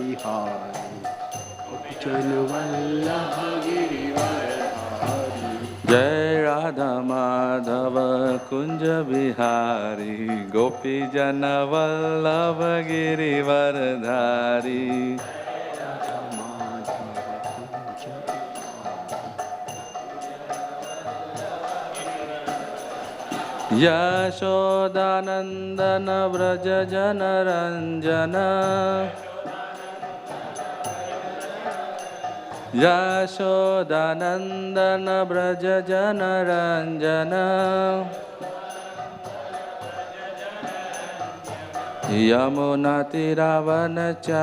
बिहारी गोपीजन वल्लभ गिरिवरधारी। जय राधा माधव कुंज बिहारी गोपीजन वल्लभ गिरिवरधारी। यशोदानंदन व्रज जनरंजन यशोदानंदन व्रज जनरंजन यमुना तीरावनचारी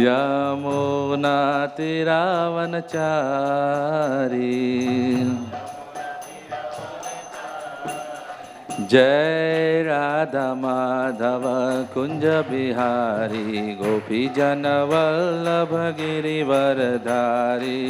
यमुना तीरावनचारी। जय राधा माधव कुंज बिहारी गोपीजन वल्लभ गिरिवरधारी।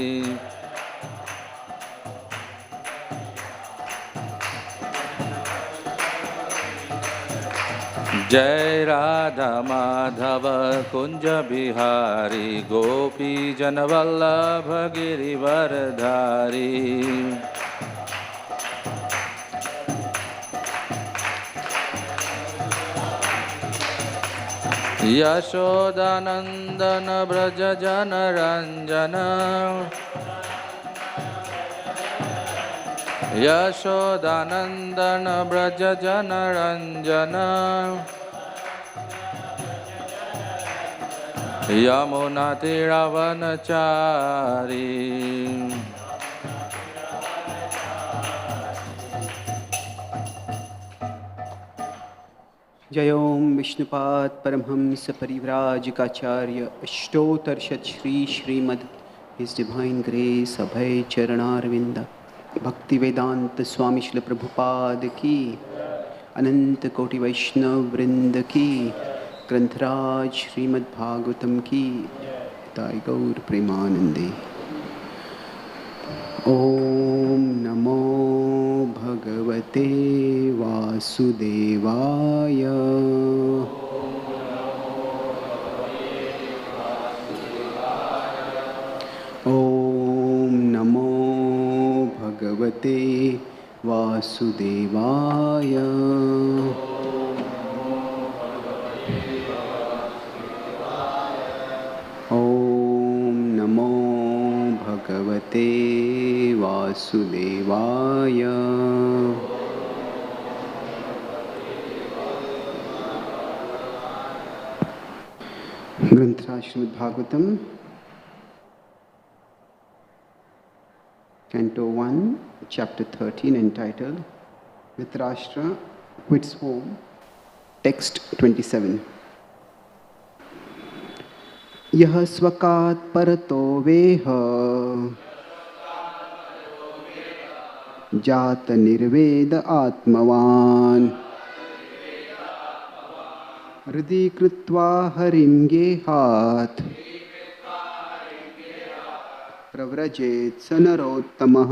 जय राधा माधव कुंज बिहारी गोपीजन वल्लभ गिरिवरधारी। यशोदानंदन व्रज जनरंजन यशोदानंदन व्रज जनरंजन यमुना तीरावनचारी। जय ओम विष्णुपाद परमहंस परिव्राजकाचार्य अष्टोत्तरशत Shri Srimad his divine grace Abhay Charanaravinda Bhaktivedanta स्वामी श्रील प्रभुपाद की अनंत कोटि वैष्णव वृंद की ग्रंथराज श्रीमद् भागवतम की ताई गौर प्रेमानंदे। ओम नमो भगवते वासुदेवाय। ओम नमो भगवते वासुदेवाय। ओम नमो भगवते वासुदेवाय। ग्रंथराज Shrimad Bhagavatam Canto 1, Chapter 13, entitled Dhritarashtra Quits Home, Text 27. यह स्वकात् परतो वेह जात निर्वेद आत्मवान् हृदि कृत्वा हरिं गेहात् प्रव्रजेत् स नरोत्तमः।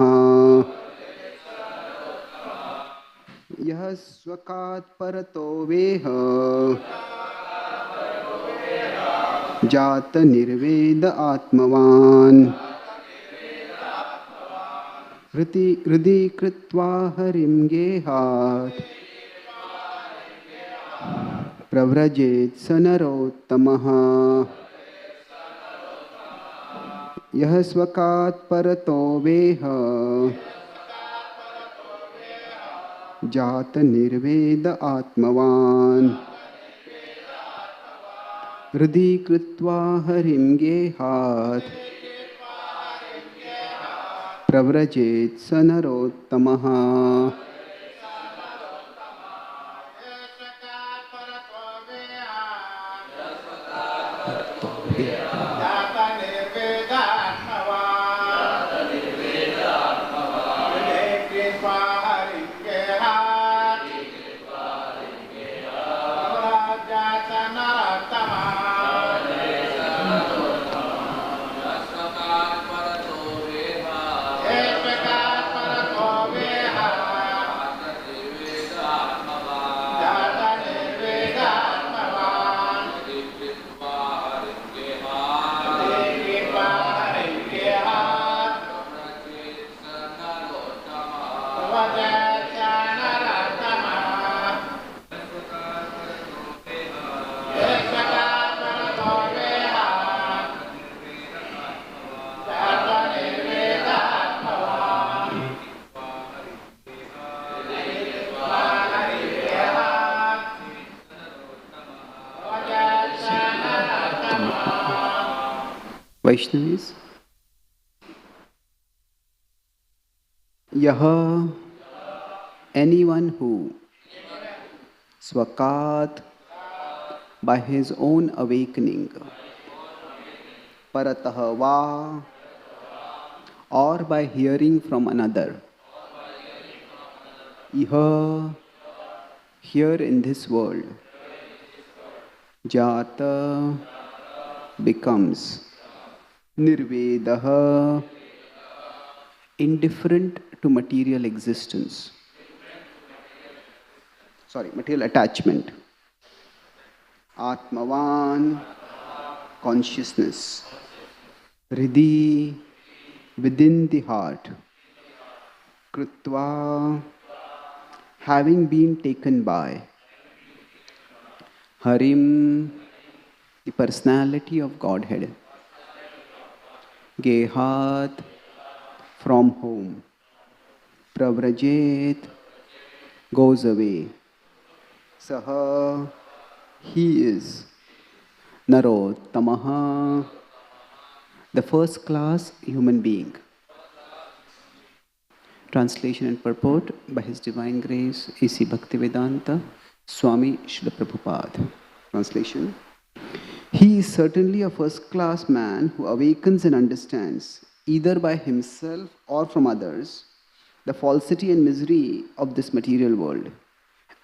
यः स्वकात् परतो वेह जात निर्वेद आत्मवान् हृदि कृत्वा हरिं गेहात् प्रव्रजेत् स नरोत्तमः। यः स्वकात् परतो वेह जात निर्वेद आत्मवान् हृदि कृत्वा हरिं गेहात् प्रव्रजेत् स नरोत्तमः। Vaishnavis. Yaha, anyone who swakat, by his own awakening, paratah va, or by hearing from another, iha, here in this world, jata, becomes, nirvedaha, indifferent to material existence. Material attachment. Atmavan, consciousness. Hridhi, within the heart. Krutva, having been taken by. Harim, the personality of Godhead. Gehat, from home. Pravrajet, goes away. Saha, he is. Narottamaha, the first class human being. Translation and purport by His Divine Grace A.C. Bhaktivedanta Swami Srila Prabhupada. Translation. He is certainly a first class man who awakens and understands, either by himself or from others, the falsity and misery of this material world,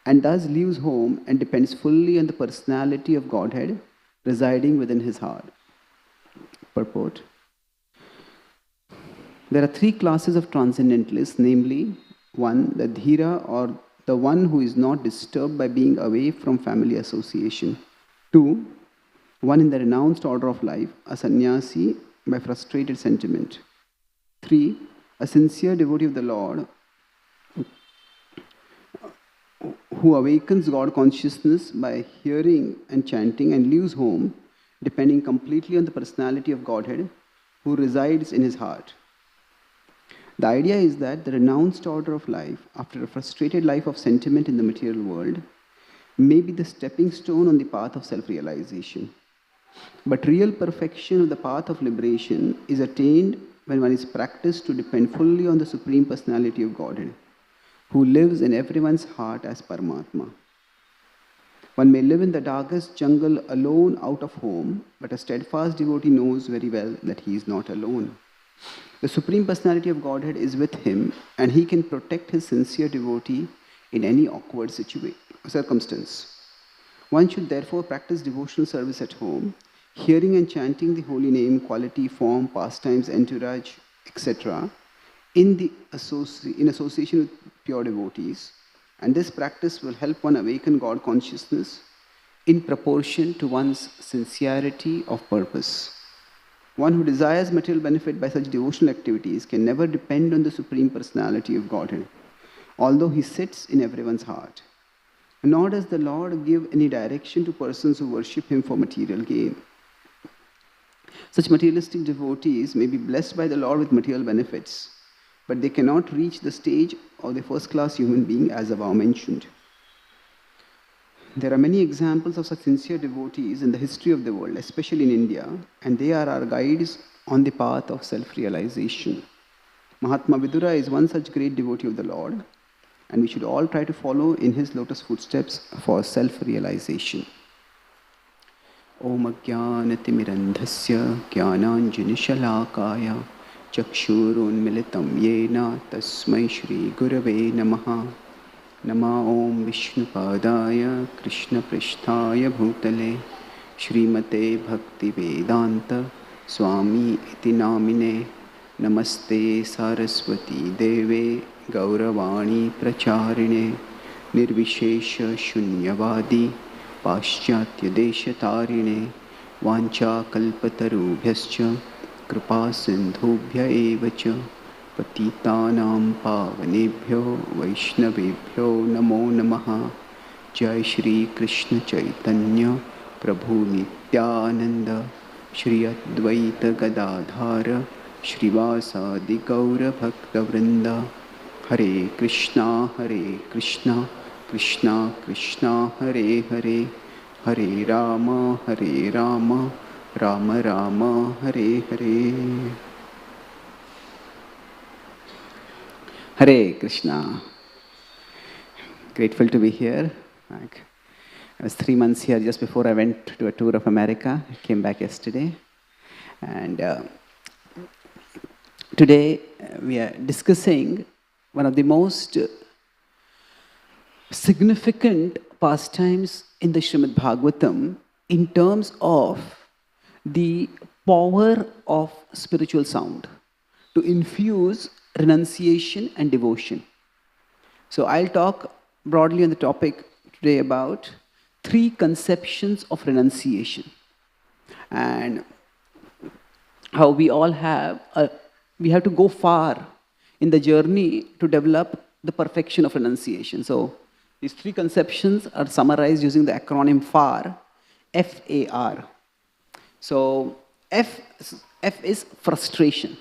and thus leaves home and depends fully on the personality of Godhead residing within his heart. Purport. There are three classes of transcendentalists, namely, 1. The dhira, or the one who is not disturbed by being away from family association. 2. One in the renounced order of life, a sannyasi by frustrated sentiment. 3. A sincere devotee of the Lord who awakens God consciousness by hearing and chanting and leaves home, depending completely on the personality of Godhead who resides in his heart. The idea is that the renounced order of life, after a frustrated life of sentiment in the material world, may be the stepping stone on the path of self-realization. But real perfection of the path of liberation is attained when one is practiced to depend fully on the Supreme Personality of Godhead, who lives in everyone's heart as Paramatma. One may live in the darkest jungle alone out of home, but a steadfast devotee knows very well that he is not alone. The Supreme Personality of Godhead is with him, and he can protect his sincere devotee in any awkward circumstance. One should therefore practice devotional service at home, hearing and chanting the holy name, quality, form, pastimes, entourage, etc., in association with pure devotees, and this practice will help one awaken God consciousness in proportion to one's sincerity of purpose. One who desires material benefit by such devotional activities can never depend on the Supreme Personality of Godhead, although he sits in everyone's heart. Nor does the Lord give any direction to persons who worship him for material gain. Such materialistic devotees may be blessed by the Lord with material benefits, but they cannot reach the stage of the first-class human being as above mentioned. There are many examples of such sincere devotees in the history of the world, especially in India, and they are our guides on the path of self-realization. Mahatma Vidura is one such great devotee of the Lord, and we should all try to follow in his lotus footsteps for self-realization. Om Ajnanatimirandhasya Jnananjanishalakaya Chakshurunmilitam Yena Tasmai Shri Gurave Namaha. Nama Om Vishnupadaya Krishna Pristhaya Bhutale Srimate Bhakti Vedanta Swami Iti Namine Namaste Saraswati Deve Gauravani Pracharine Nirvishesha Shunyavadi Paschatya Deshatarine Vancha Kalpatarubhyascha Kripa Sindhubhya Evacha पतितानां पावनेभ्यो वैष्णवेभ्यो नमो नमः. जय श्री कृष्ण चैतन्य प्रभु नित्यानंद, श्री अद्वैत गदाधार श्रीवासादि गौर भक्तवृंद. हरे कृष्णा कृष्णा कृष्णा हरे हरे, हरे Ram Ram Ram Hare Hare. Hare Krishna. Grateful to be here. I was 3 months here just before I went to a tour of America. I came back yesterday. And today we are discussing one of the most significant pastimes in the Srimad Bhagavatam in terms of the power of spiritual sound to infuse renunciation and devotion. So I'll talk broadly on the topic today about 3 conceptions of renunciation and how we all we have to go far in the journey to develop the perfection of renunciation. So these 3 conceptions are summarized using the acronym FAR, F-A-R. So F is frustration.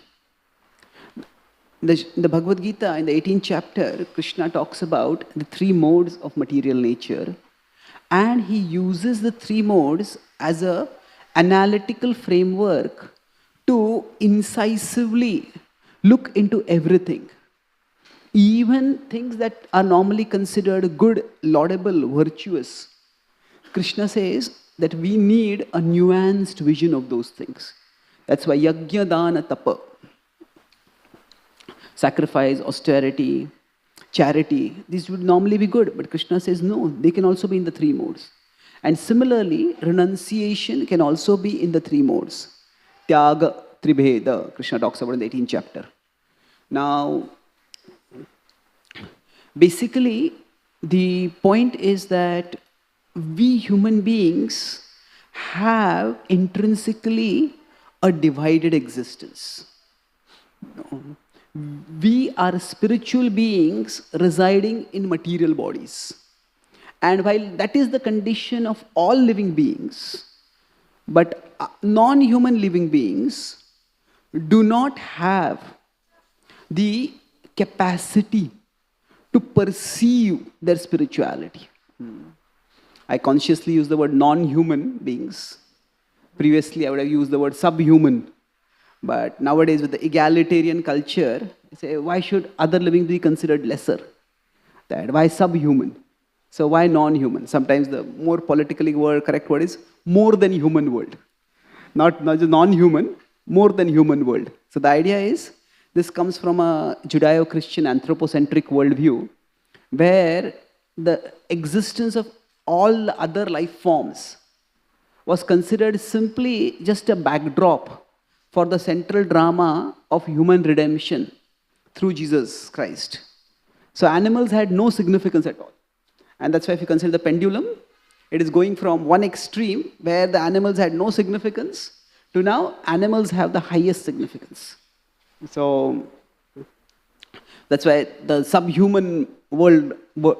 In the Bhagavad Gita, in the 18th chapter, Krishna talks about the 3 modes of material nature, and he uses the 3 modes as an analytical framework to incisively look into everything. Even things that are normally considered good, laudable, virtuous. Krishna says that we need a nuanced vision of those things. That's why yajna, dana, tapa, sacrifice, austerity, charity, these would normally be good. But Krishna says, no, they can also be in the 3 modes. And similarly, renunciation can also be in the 3 modes. Tyaga, tribheda, Krishna talks about in the 18th chapter. Now, basically, the point is that we human beings have intrinsically a divided existence. We are spiritual beings residing in material bodies. And while that is the condition of all living beings, but non-human living beings do not have the capacity to perceive their spirituality. I consciously use the word non-human beings. Previously, I would have used the word subhuman. But nowadays, with the egalitarian culture, they say, why should other living be considered lesser? Why subhuman? So why non-human? Sometimes the more politically correct word is more than human world. Not just non-human, more than human world. So the idea is, this comes from a Judeo-Christian anthropocentric worldview, where the existence of all other life forms was considered simply just a backdrop for the central drama of human redemption through Jesus Christ. So animals had no significance at all. And that's why if you consider the pendulum, it is going from one extreme where the animals had no significance to now animals have the highest significance. So that's why the subhuman world,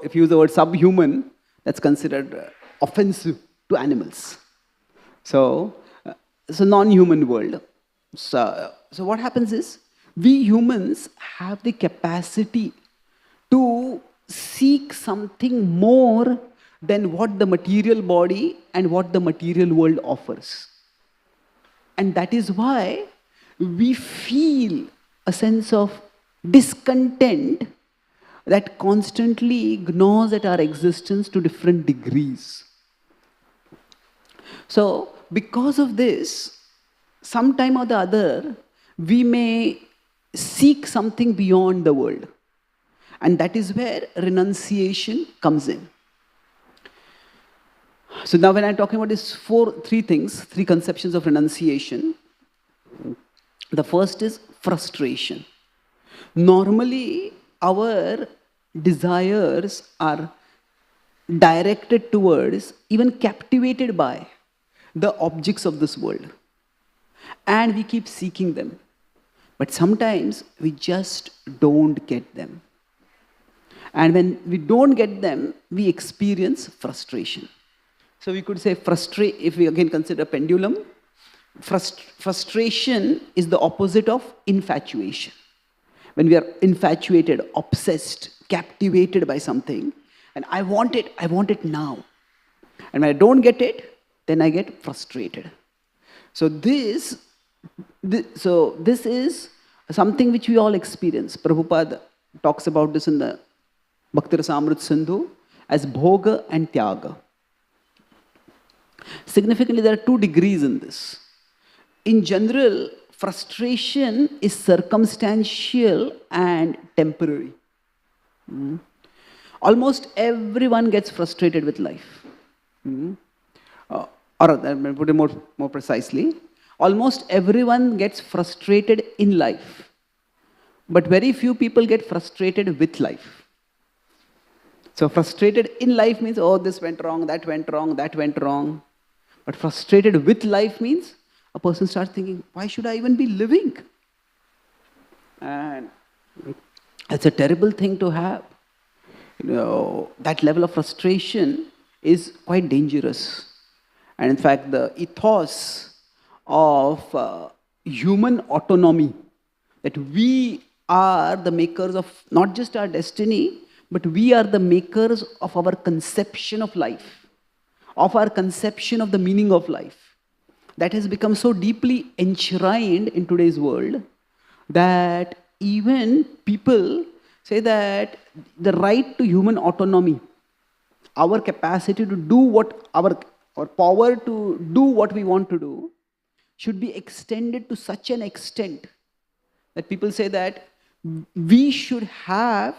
if you use the word subhuman, that's considered offensive to animals. So it's a non-human world. So what happens is, we humans have the capacity to seek something more than what the material body and what the material world offers. And that is why we feel a sense of discontent that constantly gnaws at our existence to different degrees. So, because of this, sometime or the other, we may seek something beyond the world. And that is where renunciation comes in. So now when I'm talking about these 3 conceptions of renunciation, the first is frustration. Normally, our desires are directed towards, even captivated by, the objects of this world. And we keep seeking them. But sometimes we just don't get them. And when we don't get them, we experience frustration. So we could say if we again consider pendulum, frustration is the opposite of infatuation. When we are infatuated, obsessed, captivated by something, and I want it now. And when I don't get it, then I get frustrated. So this is something which we all experience. Prabhupada talks about this in the Bhakti Rasamrita Sindhu as bhoga and tyaga. Significantly, there are 2 degrees in this. In general, frustration is circumstantial and temporary. Almost everyone gets frustrated with life. Or let me put it more precisely. Almost everyone gets frustrated in life. But very few people get frustrated with life. So frustrated in life means, oh, this went wrong, that went wrong, that went wrong. But frustrated with life means a person starts thinking, why should I even be living? And it's a terrible thing to have. That level of frustration is quite dangerous. And in fact, the ethos of human autonomy, that we are the makers of not just our destiny, but we are the makers of our conception of life, of our conception of the meaning of life. That has become so deeply enshrined in today's world that even people say that the right to human autonomy, our capacity to do what our power to do what we want to do, should be extended to such an extent that people say that we should have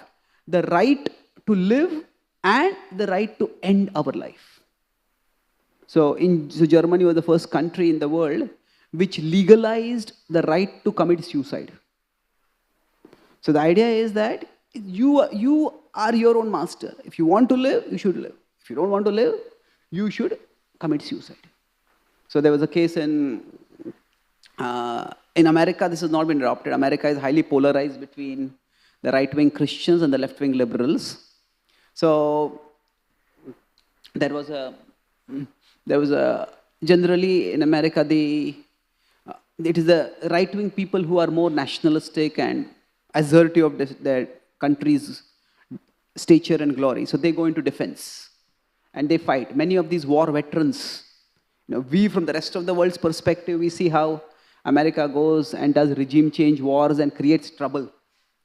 the right to live and the right to end our life. So Germany was the first country in the world which legalized the right to commit suicide. So the idea is that you are your own master. If you want to live, you should live. If you don't want to live, you should commit suicide. So there was a case in America. This has not been adopted. America is highly polarized between the right-wing Christians and the left-wing liberals. So there was a generally in America it is the right-wing people who are more nationalistic and assertive of their country's stature and glory. So they go into defense and they fight. Many of these war veterans, we from the rest of the world's perspective, we see how America goes and does regime change wars and creates trouble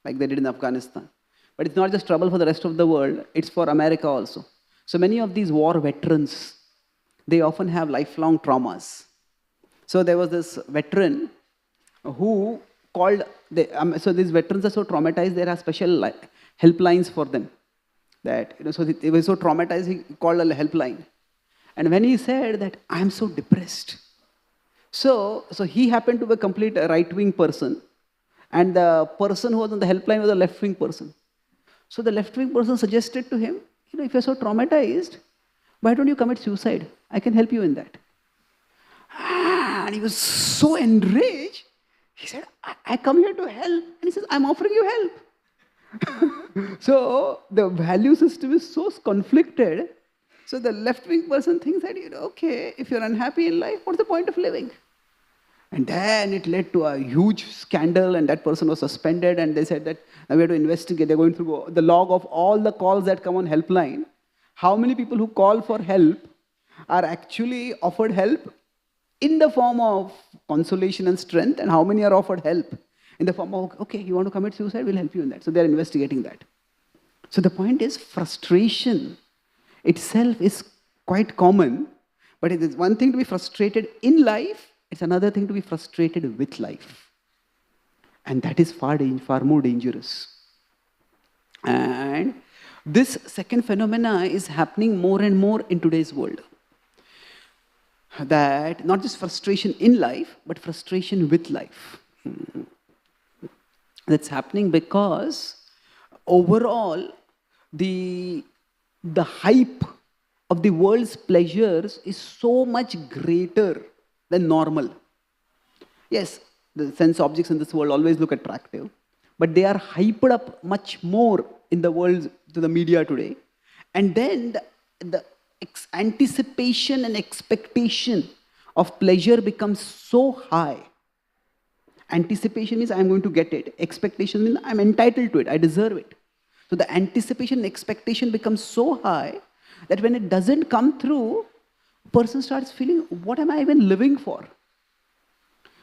like they did in Afghanistan. But it's not just trouble for the rest of the world, it's for America also. So many of these war veterans, they often have lifelong traumas. So there was this veteran who called, so these veterans are so traumatized, there are special helplines for them. That, so they were so traumatized, he called a helpline. And when he said that, I'm so depressed. So he happened to be a complete right-wing person. And the person who was on the helpline was a left-wing person. So the left-wing person suggested to him, if you're so traumatized, why don't you commit suicide? I can help you in that. And he was so enraged. He said, I come here to help. And he says, I'm offering you help. So the value system is so conflicted. So the left-wing person thinks that, okay, if you're unhappy in life, what's the point of living? And then it led to a huge scandal, and that person was suspended, and they said that now we have to investigate. They're going through the log of all the calls that come on helpline. How many people who call for help are actually offered help in the form of consolation and strength, and how many are offered help in the form of, okay, you want to commit suicide, we'll help you in that. So they're investigating that. So the point is, frustration itself is quite common, but it is one thing to be frustrated in life, it's another thing to be frustrated with life. And that is far more dangerous. And this second phenomena is happening more and more in today's world. That not just frustration in life, but frustration with life. That's happening because overall, the hype of the world's pleasures is so much greater than normal. Yes, the sense objects in this world always look attractive, but they are hyped up much more in the world, to the media today. And then the anticipation and expectation of pleasure becomes so high. Anticipation means I'm going to get it. Expectation means I'm entitled to it. I deserve it. So the anticipation and expectation becomes so high that when it doesn't come through, person starts feeling, what am I even living for?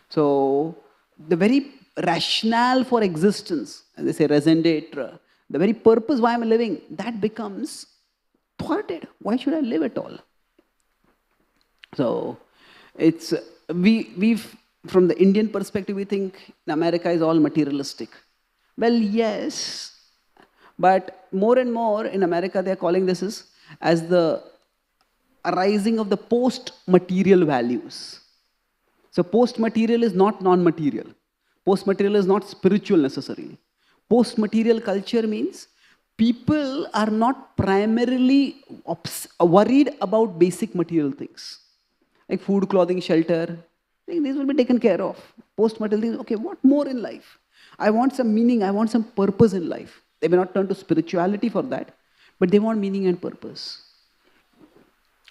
So the very rationale for existence, as they say, raison d'etre, the very purpose why I'm living, that becomes thwarted. Why should I live at all? So it's we've from the Indian perspective, we think America is all materialistic. Well, yes, but more and more in America, they are calling this as the arising of the post-material values. So post-material is not non-material. Post-material is not spiritual necessarily. Post-material culture means people are not primarily worried about basic material things. Like food, clothing, shelter. These will be taken care of. Post-material things, okay, what more in life? I want some meaning, I want some purpose in life. They may not turn to spirituality for that, but they want meaning and purpose.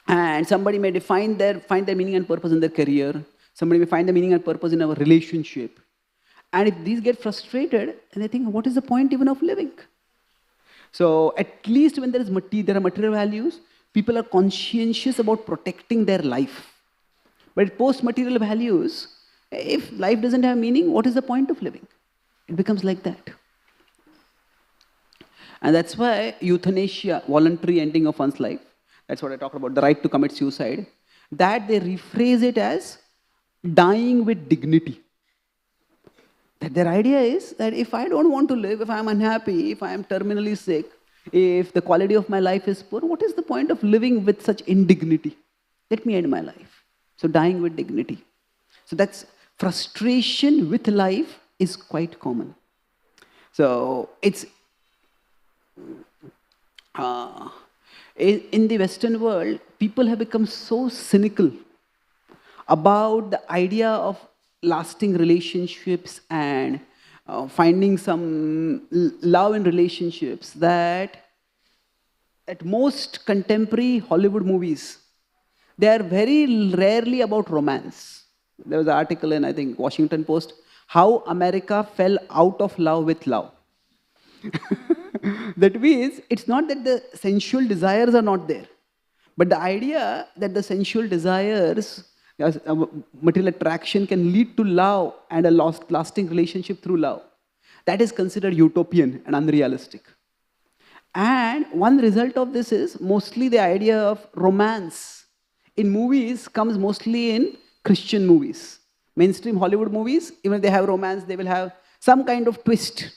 And somebody may find their meaning and purpose in their career. Somebody may find the meaning and purpose in our relationship. And if these get frustrated, and they think, what is the point even of living? So at least when there are material values, people are conscientious about protecting their life. But post-material values, if life doesn't have meaning, what is the point of living? It becomes like that. And that's why euthanasia, voluntary ending of one's life, that's what I talked about, the right to commit suicide, that they rephrase it as dying with dignity. That their idea is that if I don't want to live, if I'm unhappy, if I'm terminally sick, if the quality of my life is poor, what is the point of living with such indignity? Let me end my life. So dying with dignity. So that's frustration with life is quite common. So it's in the Western world, people have become so cynical about the idea of lasting relationships and finding some love in relationships that at most contemporary Hollywood movies, they are very rarely about romance. There was an article in, I think, Washington Post, how America fell out of love with love. That means, it's not that the sensual desires are not there, but the idea that the sensual desires, material attraction can lead to love and a lasting relationship through love, that is considered utopian and unrealistic. And one result of this is mostly the idea of romance in movies comes mostly in Christian movies. Mainstream Hollywood movies, even if they have romance, they will have some kind of twist.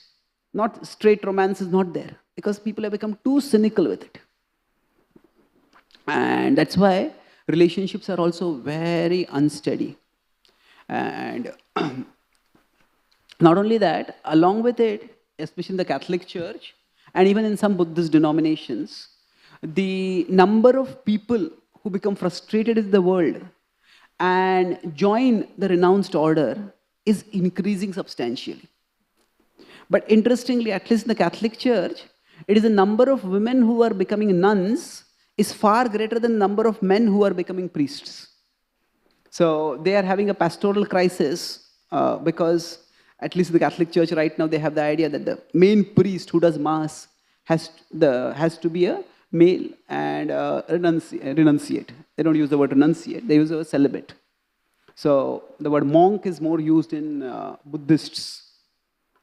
Not straight romance is not there, because people have become too cynical with it. And that's why relationships are also very unsteady. And not only that, along with it, especially in the Catholic Church, and even in some Buddhist denominations, the number of people who become frustrated with the world and join the renounced order is increasing substantially. But interestingly, at least in the Catholic Church, it is the number of women who are becoming nuns is far greater than the number of men who are becoming priests. So they are having a pastoral crisis because, at least in the Catholic Church right now, they have the idea that the main priest who does Mass has to be a male and renunciate. They don't use the word renunciate, they use the word celibate. So the word monk is more used in Buddhists.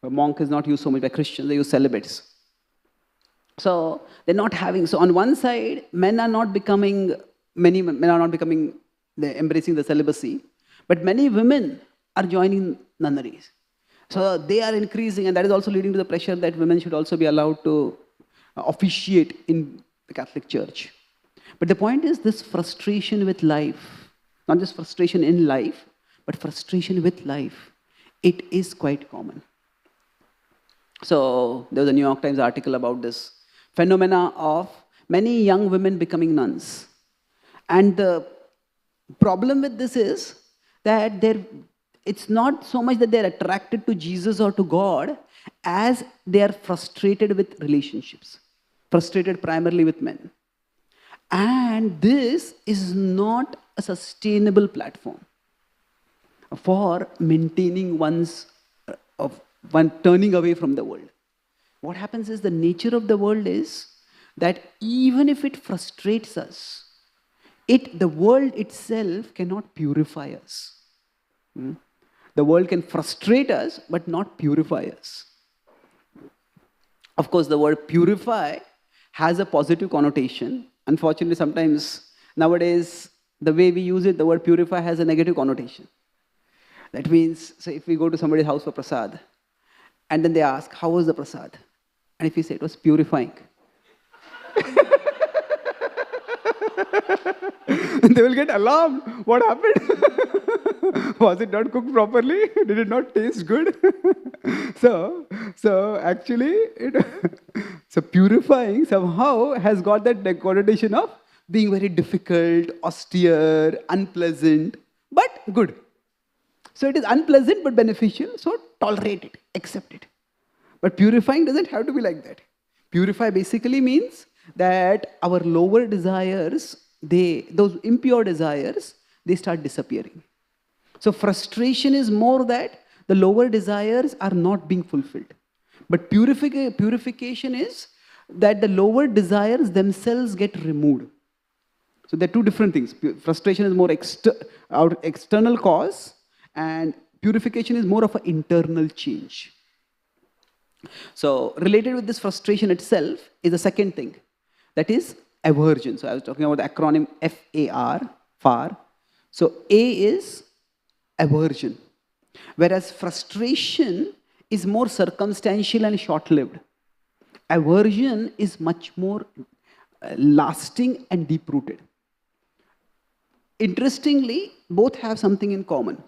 Monk is not used so much by Christians, they use celibates. So they're not having, so on one side, many men are not becoming, they're embracing the celibacy, but many women are joining nunneries. So they are increasing, and that is also leading to the pressure that women should also be allowed to officiate in the Catholic Church. But the point is this frustration with life, not just frustration in life, but frustration with life, it is quite common. So there was a New York Times article about this phenomena of many young women becoming nuns. And the problem with this is that it's not so much that they're attracted to Jesus or to God as they are frustrated with relationships, frustrated primarily with men. And this is not a sustainable platform for maintaining one's, of one turning away from the world. What happens is the nature of the world is that even if it frustrates us, the world itself cannot purify us. The world can frustrate us, but not purify us. Of course, the word purify has a positive connotation. Unfortunately, sometimes nowadays, the way we use it, the word purify has a negative connotation. That means, so if we go to somebody's house for prasad, and then they ask, how was the prasad? And if we say it was purifying, they will get alarmed. What happened? Was it not cooked properly? Did it not taste good? so actually, so purifying somehow has got that connotation of being very difficult, austere, unpleasant, but good. So it is unpleasant but beneficial, so tolerate it, accept it. But purifying doesn't have to be like that. Purify basically means that our lower desires, those impure desires, they start disappearing. So frustration is more that the lower desires are not being fulfilled. But purification is that the lower desires themselves get removed. So they're two different things. Frustration is more external cause, and purification is more of an internal change. So related with this frustration itself is the second thing. That is aversion. So I was talking about the acronym FAR, FAR. So A is aversion. Whereas frustration is more circumstantial and short-lived. Aversion is much more lasting and deep-rooted. Interestingly, both have something in common.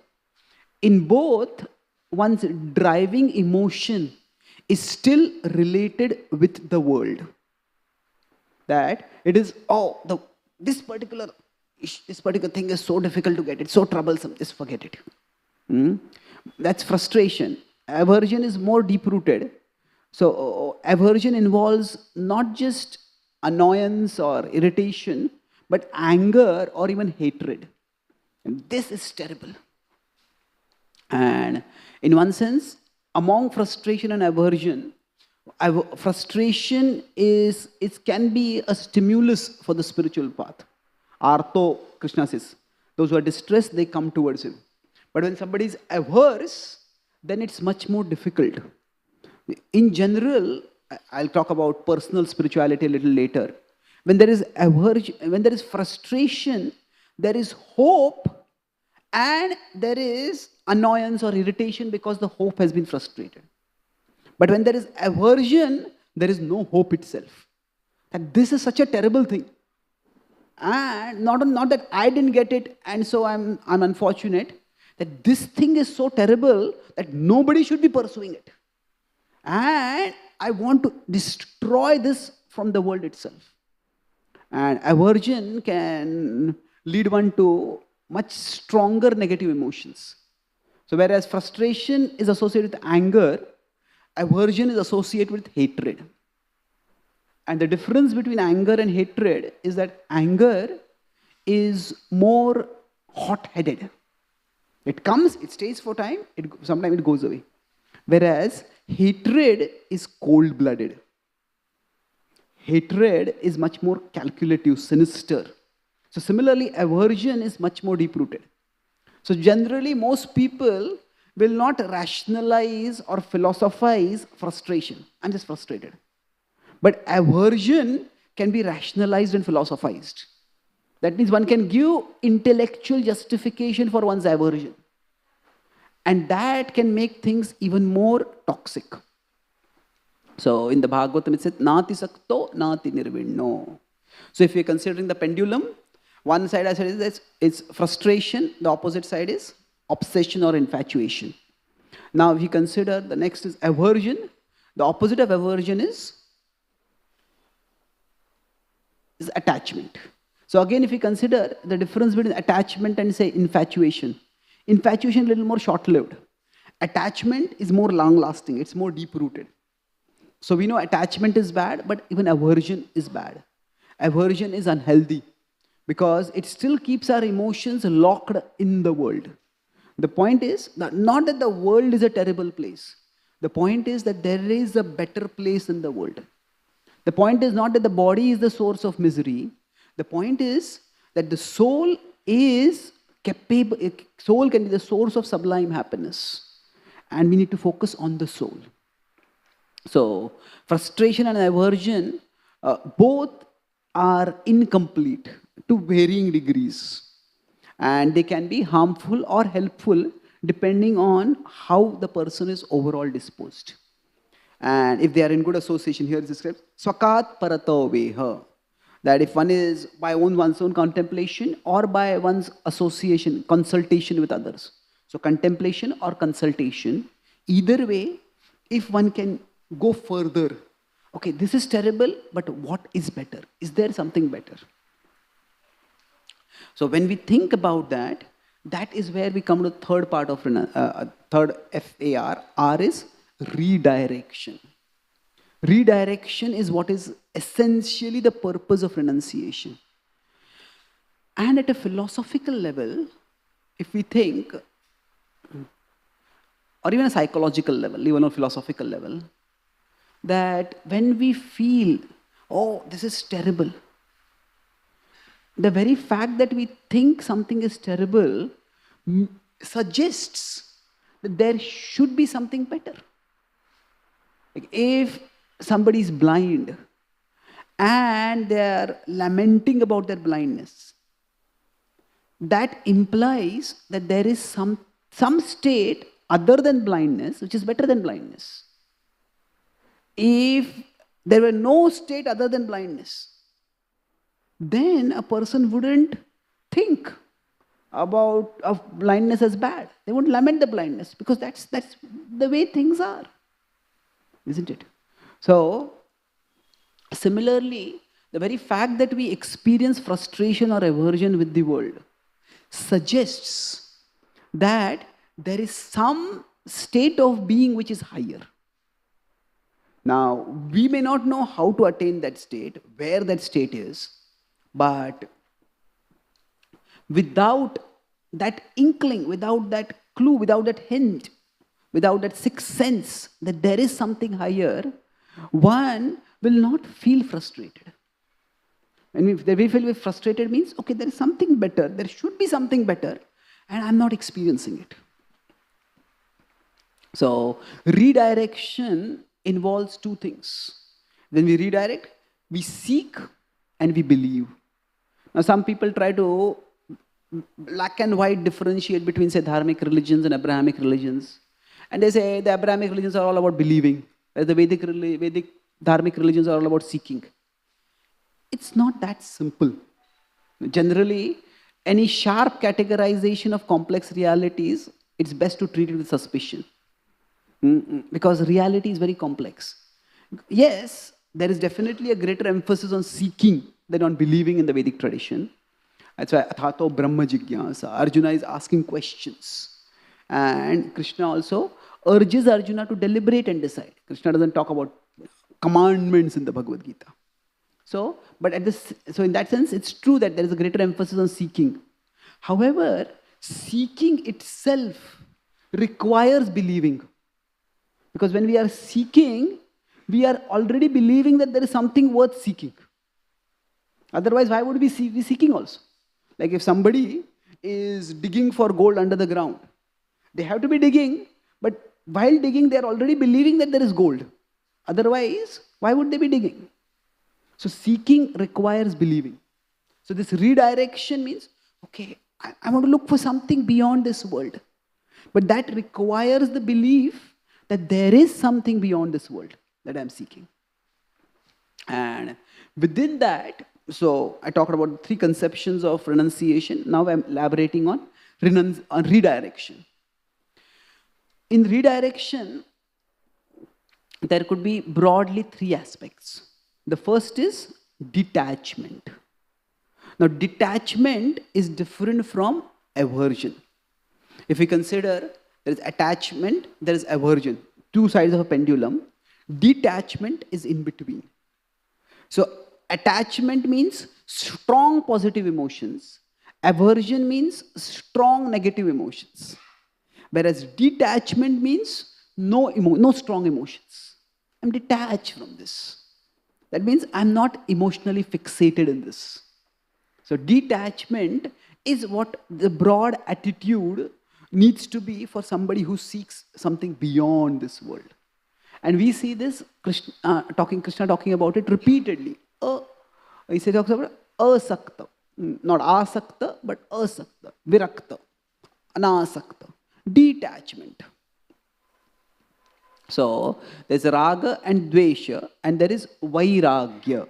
In both, one's driving emotion is still related with the world. That it is, this particular thing is so difficult to get, it's so troublesome, just forget it. That's frustration. Aversion is more deep-rooted. So aversion involves not just annoyance or irritation, but anger or even hatred. And this is terrible. And in one sense, among frustration and aversion, frustration can be a stimulus for the spiritual path. Artho, Krishna says, those who are distressed, they come towards him. But when somebody is averse, then it's much more difficult. In general, I'll talk about personal spirituality a little later. When there is aversion, when there is frustration, there is hope and there is annoyance or irritation because the hope has been frustrated. But when there is aversion, there is no hope itself. That this is such a terrible thing. And not that I didn't get it and so I'm unfortunate. That this thing is so terrible that nobody should be pursuing it. And I want to destroy this from the world itself. And aversion can lead one to much stronger negative emotions. So whereas frustration is associated with anger, aversion is associated with hatred. And the difference between anger and hatred is that anger is more hot-headed. It comes, it stays for time, sometimes it goes away. Whereas hatred is cold-blooded. Hatred is much more calculative, sinister. So similarly, aversion is much more deep-rooted. So generally, most people will not rationalize or philosophize frustration. I'm just frustrated. But aversion can be rationalized and philosophized. That means one can give intellectual justification for one's aversion. And that can make things even more toxic. So in the Bhagavatam it says, Nati sakto, nati nirvinno. So if you're considering the pendulum, one side I said is frustration, the opposite side is obsession or infatuation. Now if you consider the next is aversion, the opposite of aversion is attachment. So again, if you consider the difference between attachment and say infatuation, Infatuation is a little more short-lived. Attachment is more long-lasting. It's more deep-rooted. So we know attachment is bad, but even aversion is bad. Aversion is unhealthy because it still keeps our emotions locked in the world. The point is that not that the world is a terrible place. The point is that there is a better place in the world. The point is not that the body is the source of misery. The point is that the soul is capable, soul can be the source of sublime happiness. And we need to focus on the soul. So, frustration and aversion, both are incomplete to varying degrees. And they can be harmful or helpful depending on how the person is overall disposed. And if they are in good association, here is described, Swakat Parato Veha. That if one is by one's own contemplation or by one's association, consultation with others. So contemplation or consultation, either way, if one can go further, okay, this is terrible, but what is better? Is there something better? So when we think about that, that is where we come to the third part of third FAR. R is redirection. Redirection is what is essentially the purpose of renunciation. And at a philosophical level, if we think, or even a psychological level, even a philosophical level, that when we feel, oh, this is terrible, the very fact that we think something is terrible suggests that there should be something better. Like if somebody is blind and they are lamenting about their blindness, that implies that there is some state other than blindness which is better than blindness. If there were no state other than blindness, then a person wouldn't think about blindness as bad. They won't lament the blindness because that's the way things are, isn't it? So, similarly, the very fact that we experience frustration or aversion with the world suggests that there is some state of being which is higher. Now, we may not know how to attain that state, where that state is, but without that inkling, without that clue, without that hint, without that sixth sense that there is something higher, one will not feel frustrated. And if we feel frustrated means, okay, there is something better, there should be something better, and I'm not experiencing it. So, redirection involves two things. When we redirect, we seek and we believe. Now, some people try to black and white differentiate between, say, dharmic religions and Abrahamic religions. And they say the Abrahamic religions are all about believing, whereas the Vedic dharmic religions are all about seeking. It's not that simple. Generally, any sharp categorization of complex realities, it's best to treat it with suspicion. Because reality is very complex. Yes, there is definitely a greater emphasis on seeking than on believing in the Vedic tradition. That's why Athato Brahma Jigyasa. Arjuna is asking questions. And Krishna also urges Arjuna to deliberate and decide. Krishna doesn't talk about commandments in the Bhagavad Gita. So in that sense, it's true that there is a greater emphasis on seeking. However, seeking itself requires believing. Because when we are seeking, we are already believing that there is something worth seeking. Otherwise, why would we be seeking also? Like if somebody is digging for gold under the ground, they have to be digging, but while digging, they are already believing that there is gold. Otherwise, why would they be digging? So seeking requires believing. So this redirection means, okay, I want to look for something beyond this world. But that requires the belief that there is something beyond this world that I'm seeking. And within that, so I talked about 3 conceptions of renunciation. Now I'm elaborating on redirection. In redirection, there could be broadly 3 aspects. The first is detachment. Now, detachment is different from aversion. If we consider there is attachment, there is aversion. Two sides of a pendulum. Detachment is in between. So attachment means strong positive emotions. Aversion means strong negative emotions. Whereas detachment means no strong emotions. I'm detached from this. That means I'm not emotionally fixated in this. So detachment is what the broad attitude needs to be for somebody who seeks something beyond this world. And we see this Krishna talking about it repeatedly. He says about asakta, not asakta, but asakta, virakta, anasakta, detachment. So there's raga and dvesha, and there is vairagya.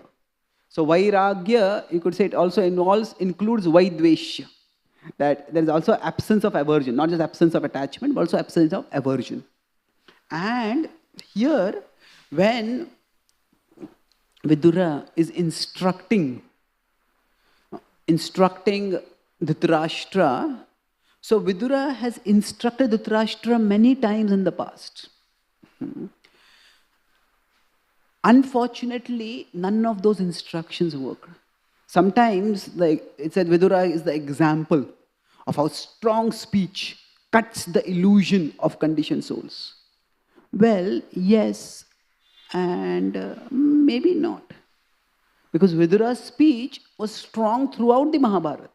So vairagya, you could say it also includes vaidvesha. That there is also absence of aversion, not just absence of attachment, but also absence of aversion. And here, when Vidura is instructing Dhritarashtra, so Vidura has instructed Dhritarashtra many times in the past. Unfortunately, none of those instructions work. Sometimes, it said Vidura is the example of how strong speech cuts the illusion of conditioned souls. Well, yes, and maybe not. Because Vidura's speech was strong throughout the Mahabharata.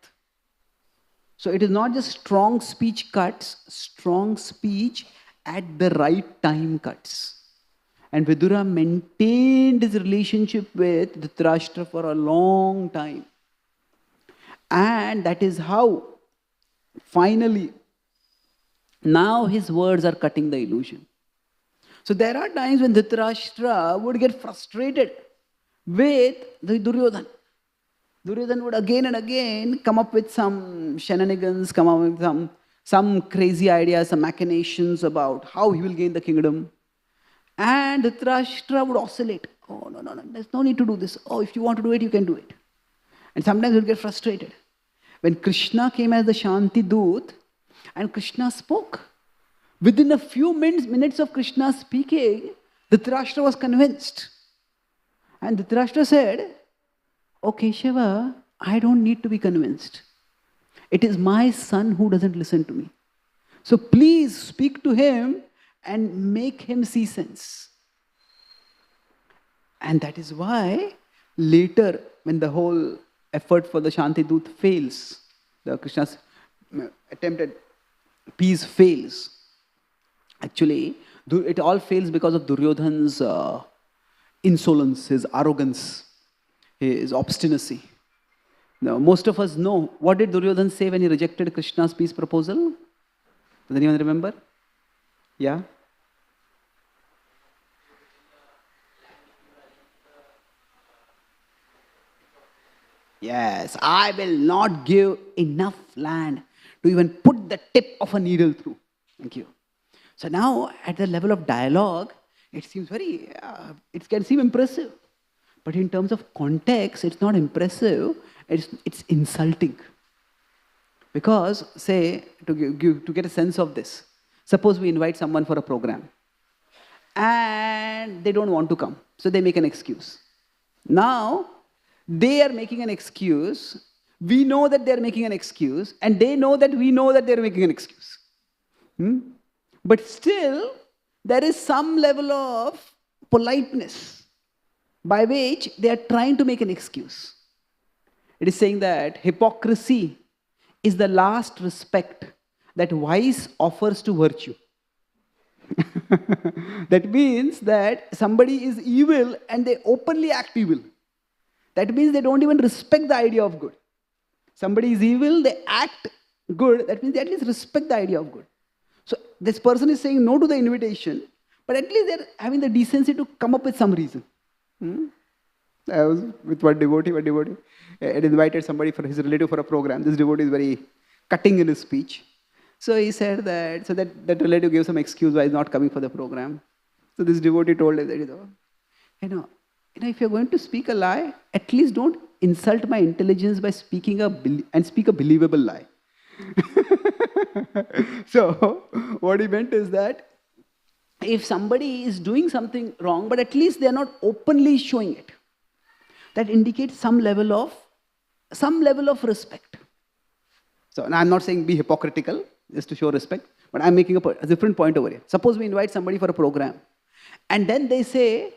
So it is not just strong speech cuts, strong speech at the right time cuts. And Vidura maintained his relationship with Dhritarashtra for a long time. And that is how, finally, now his words are cutting the illusion. So there are times when Dhritarashtra would get frustrated with the Duryodhana. Duryodhana would again and again come up with some shenanigans, come up with some crazy ideas, some machinations about how he will gain the kingdom. And Dhritarashtra would oscillate. Oh, no, there's no need to do this. Oh, if you want to do it, you can do it. And sometimes he would get frustrated. When Krishna came as the Shanti Doot, and Krishna spoke, within a few minutes of Krishna speaking, Dhritarashtra was convinced. And Dhritarashtra said, okay, Shiva, I don't need to be convinced. It is my son who doesn't listen to me. So please speak to him and make him see sense. And that is why later, when the whole effort for the Shanti Doot fails, the Krishna's attempted peace fails. Actually, it all fails because of Duryodhana's insolence, his arrogance, his obstinacy. Now, most of us know, what did Duryodhana say when he rejected Krishna's peace proposal? Does anyone remember? Yeah? Yes, I will not give enough land to even put the tip of a needle through. Thank you. So now, at the level of dialogue, it seems it can seem impressive. But in terms of context, it's not impressive, it's insulting. Because, say, to get a sense of this, suppose we invite someone for a program, and they don't want to come, so they make an excuse. Now, they are making an excuse, we know that they're making an excuse, and they know that we know that they're making an excuse. But still, there is some level of politeness by which they are trying to make an excuse. It is saying that hypocrisy is the last respect that vice offers to virtue. That means that somebody is evil and they openly act evil. That means they don't even respect the idea of good. Somebody is evil, they act good, that means they at least respect the idea of good. So this person is saying no to the invitation, but at least they're having the decency to come up with some reason. I was with one devotee had invited somebody for his relative for a program. This devotee is very cutting in his speech. So he said that, that relative gave some excuse why he's not coming for the program. So this devotee told him that, if you're going to speak a lie, at least don't insult my intelligence by speak a believable lie. So, what he meant is that if somebody is doing something wrong, but at least they are not openly showing it, that indicates some level of respect. So, now I'm not saying be hypocritical just to show respect, but I'm making a different point over here. Suppose we invite somebody for a program, and then they say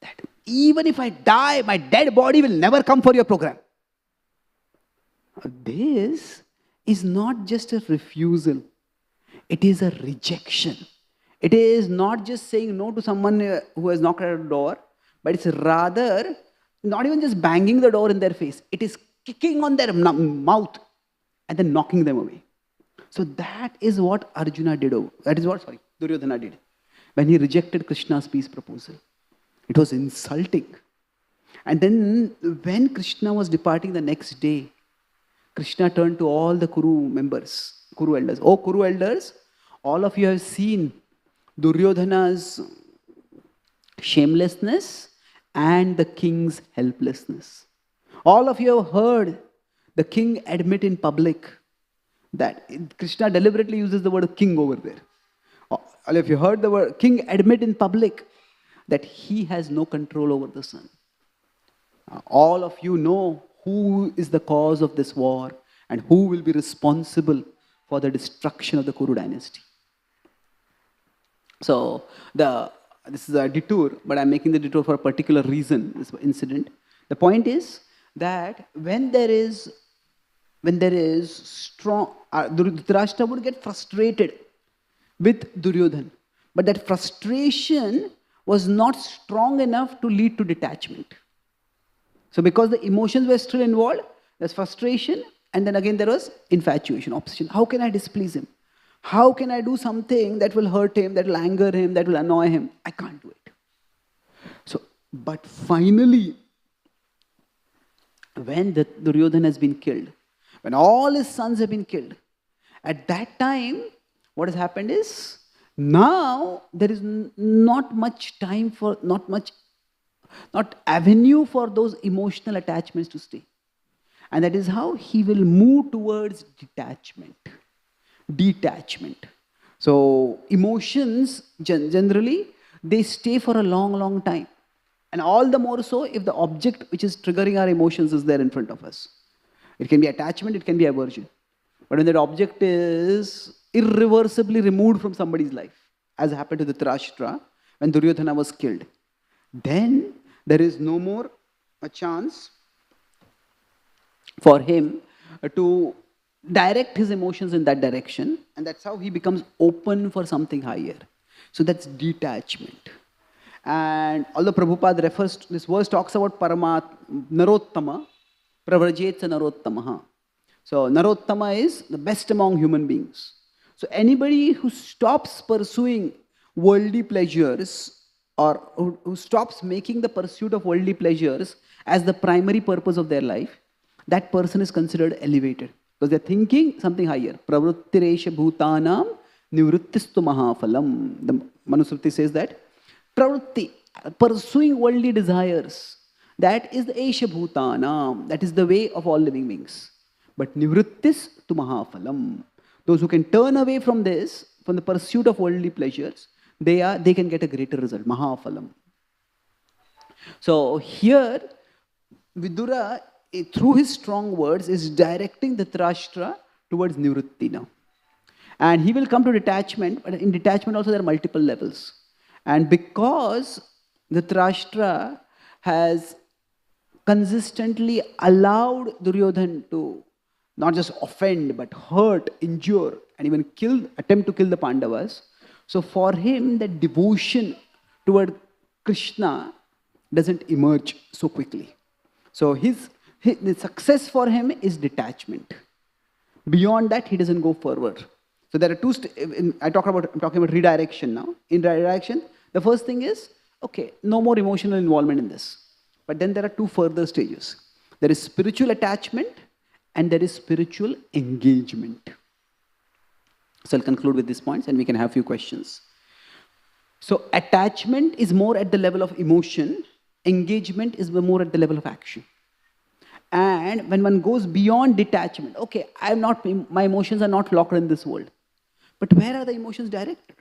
that even if I die, my dead body will never come for your program. This is not just a refusal, it is a rejection. It is not just saying no to someone who has knocked at a door, but it's rather not even just banging the door in their face. It is kicking on their mouth and then knocking them away. So that is what Arjuna did. That is what, Duryodhana did when he rejected Krishna's peace proposal. It was insulting. And then when Krishna was departing the next day, Krishna turned to all the Kuru members, Kuru elders. Oh, Kuru elders, all of you have seen Duryodhana's shamelessness and the king's helplessness. All of you have heard the king admit in public that Krishna deliberately uses the word king over there. All of you heard the word king admit in public that he has no control over the sun. All of you know who is the cause of this war and who will be responsible for the destruction of the Kuru dynasty. So, this is a detour, but I'm making the detour for a particular reason, this incident. The point is that when there is strong, Dhritarashtra would get frustrated with Duryodhana. But that frustration was not strong enough to lead to detachment. So because the emotions were still involved, there's frustration, and then again there was infatuation, obsession. How can I displease him? How can I do something that will hurt him, that will anger him, that will annoy him? I can't do it. So, but finally, when the Duryodhana has been killed, when all his sons have been killed, at that time, what has happened is, now there is not much time for, not avenue for those emotional attachments to stay. And that is how he will move towards detachment. So emotions, generally, they stay for a long, long time. And all the more so if the object which is triggering our emotions is there in front of us. It can be attachment, it can be aversion. But when that object is irreversibly removed from somebody's life, as happened to Dhritarashtra when Duryodhana was killed, then there is no more a chance for him to direct his emotions in that direction, and that's how he becomes open for something higher. So that's detachment. And although Prabhupada refers to this verse, talks about Narottama, Pravrajeta Narottamaha. So Narottama is the best among human beings. So anybody who stops pursuing worldly pleasures or who stops making the pursuit of worldly pleasures as the primary purpose of their life, that person is considered elevated. Because they're thinking something higher. Pravrittiresha bhutanam nivrittistu mahafalam. The Manusmriti says that pravritti, pursuing worldly desires, that is the esha bhutanam, that is the way of all living beings. But nivrittis tu mahafalam. Those who can turn away from this, from the pursuit of worldly pleasures, they can get a greater result, mahafalam. So here, Vidura, through his strong words, is directing Dhritarashtra towards nivritti now. And he will come to detachment, but in detachment also there are multiple levels. And because Dhritarashtra has consistently allowed Duryodhana to not just offend, but hurt, injure, and even attempt to kill the Pandavas, so for him, the devotion toward Krishna doesn't emerge so quickly. So the success for him is detachment. Beyond that, he doesn't go forward. So there are two. I'm talking about redirection now. In redirection, the first thing is, okay, no more emotional involvement in this. But then there are two further stages. There is spiritual attachment and there is spiritual engagement. So I'll conclude with these points and we can have a few questions. So attachment is more at the level of emotion. Engagement is more at the level of action. And when one goes beyond detachment, okay, my emotions are not locked in this world. But where are the emotions directed?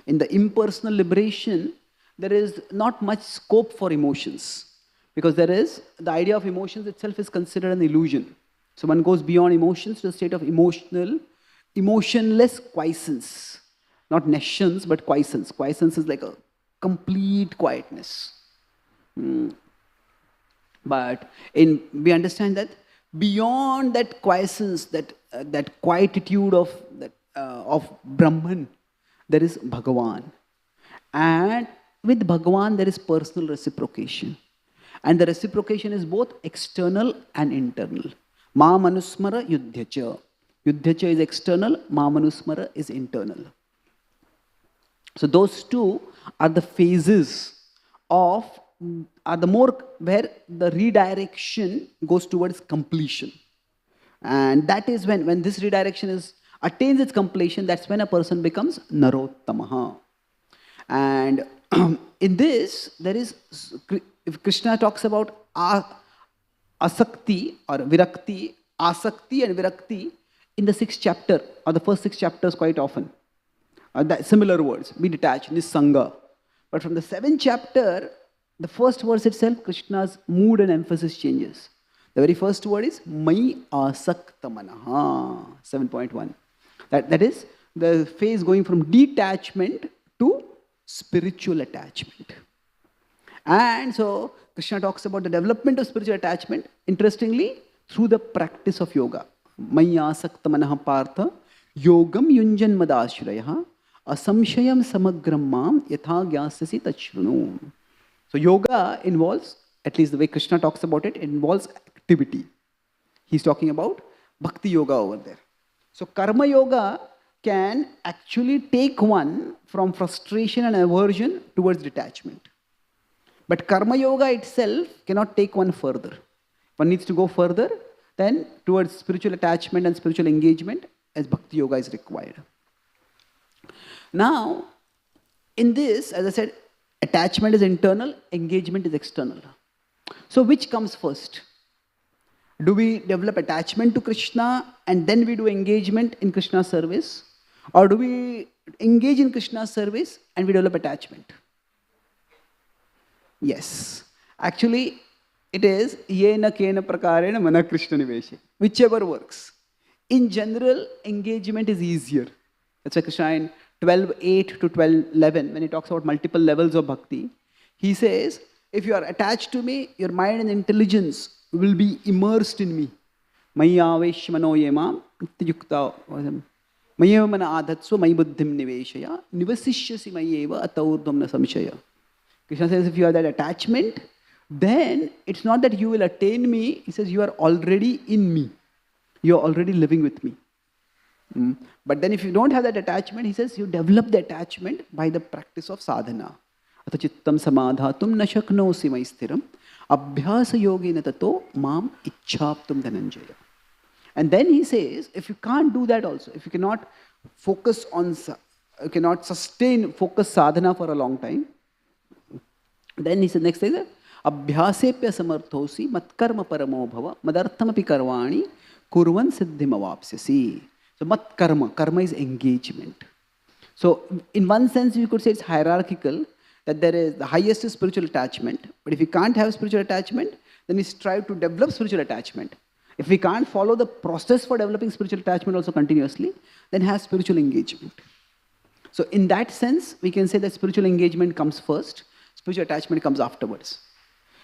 In the impersonal liberation, there is not much scope for emotions, because there is, the idea of emotions itself is considered an illusion. So one goes beyond emotions to a state of emotionless quiescence. Not nescience, but quiescence. Quiescence is like a complete quietness. But we understand that beyond that quiescence, that quietude of Brahman, there is Bhagavan. And with Bhagavan, there is personal reciprocation. And the reciprocation is both external and internal. Ma manusmara yuddhyacha. Yuddhyacha is external, ma manusmara is internal. So those two are the phases are the more where the redirection goes towards completion. And that is when this redirection attains its completion, that's when a person becomes Narottamaha. And in this, there is, if Krishna talks about asakti or virakti, asakti and virakti in the 6th chapter or the first 6 chapters quite often. Similar words, be detached, nissanga. But from the 7th chapter, the first verse itself, Krishna's mood and emphasis changes. The very first word is Mai Asaktamanaha, 7.1. That is the phase going from detachment to spiritual attachment. And so Krishna talks about the development of spiritual attachment, interestingly, through the practice of yoga. Mai Asaktamanaha Partha, Yogam Yunjan Madashraya, Asamshayam Samagram Mam, Yatha Gyasasi Tachrunu. So yoga involves, at least the way Krishna talks about it, involves activity. He's talking about bhakti yoga over there. So karma yoga can actually take one from frustration and aversion towards detachment. But karma yoga itself cannot take one further. One needs to go further, then towards spiritual attachment and spiritual engagement, as bhakti yoga is required. Now, in this, as I said, attachment is internal, engagement is external. So which comes first? Do we develop attachment to Krishna and then we do engagement in Krishna's service? Or do we engage in Krishna's service and we develop attachment? Yes. Actually, it is yena kena prakarena mana Krishna niveshe. Whichever works. In general, engagement is easier. That's why Krishna in 12.8 to 12.11, when he talks about multiple levels of bhakti, he says, if you are attached to me, your mind and intelligence will be immersed in me. Mayavesh mano yemam yukta mayevamana adhatsva may buddhim niveshaya nivasishyasi mayeva ataurdham na samshaya. Krishna says, if you have that attachment, then it's not that you will attain me. He says, you are already in me. You are already living with me. But then if you don't have that attachment, he says, you develop the attachment by the practice of sadhana. Atachittam samadhatum na shaknosi maisthiram abhyasa yogena tato mam ichchaptum dhananjaya. And then he says, if you can't do that also, if you cannot focus on, you cannot sustain focus sadhana for a long time, then he says, next thing, abhyasepya samarthosi matkarma paramo bhava madarthamapi karvani kurvan siddhim avapsyasi. So mat karma, karma is engagement. So in one sense you could say it's hierarchical, that there is the highest is spiritual attachment. But if we can't have spiritual attachment, then we strive to develop spiritual attachment. If we can't follow the process for developing spiritual attachment also continuously, then have spiritual engagement. So in that sense, we can say that spiritual engagement comes first, spiritual attachment comes afterwards.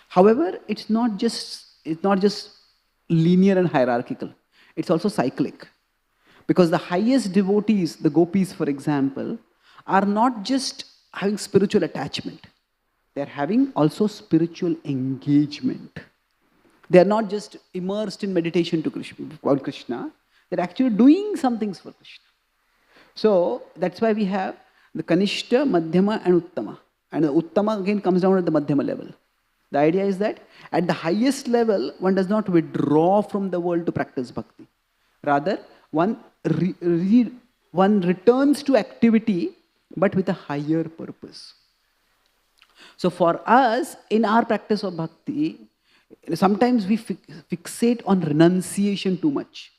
However, it's not just linear and hierarchical. It's also cyclic. Because the highest devotees, the gopis for example, are not just having spiritual attachment. They are having also spiritual engagement. They are not just immersed in meditation to Krishna. They are actually doing some things for Krishna. So that's why we have the Kanishta, Madhyama and Uttama. And the Uttama again comes down at the Madhyama level. The idea is that at the highest level, one does not withdraw from the world to practice bhakti. Rather, one returns to activity, but with a higher purpose. So for us, in our practice of bhakti, sometimes we fixate on renunciation too much.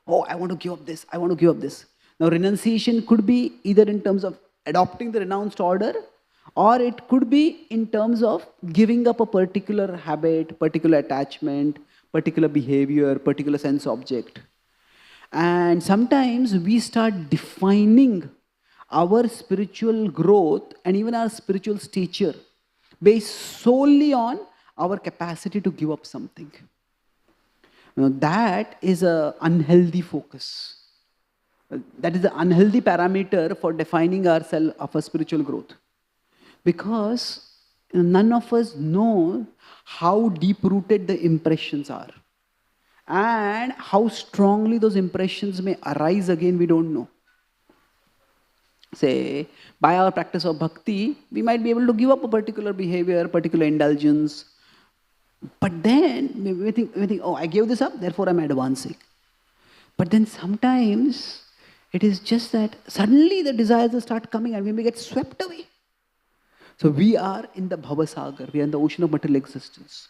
Oh, I want to give up this, I want to give up this. Now, renunciation could be either in terms of adopting the renounced order, or it could be in terms of giving up a particular habit, particular attachment, particular behavior, particular sense object. And sometimes we start defining our spiritual growth and even our spiritual stature based solely on our capacity to give up something. Now, that is an unhealthy focus. That is the unhealthy parameter for defining ourselves of a spiritual growth. Because none of us know how deep-rooted the impressions are. And how strongly those impressions may arise again, we don't know. Say, by our practice of bhakti, we might be able to give up a particular behavior, particular indulgence. But then we think, oh, I gave this up, therefore I'm advancing. But then sometimes it is just that suddenly the desires start coming and we may get swept away. So we are in the bhavasagar, we are in the ocean of material existence.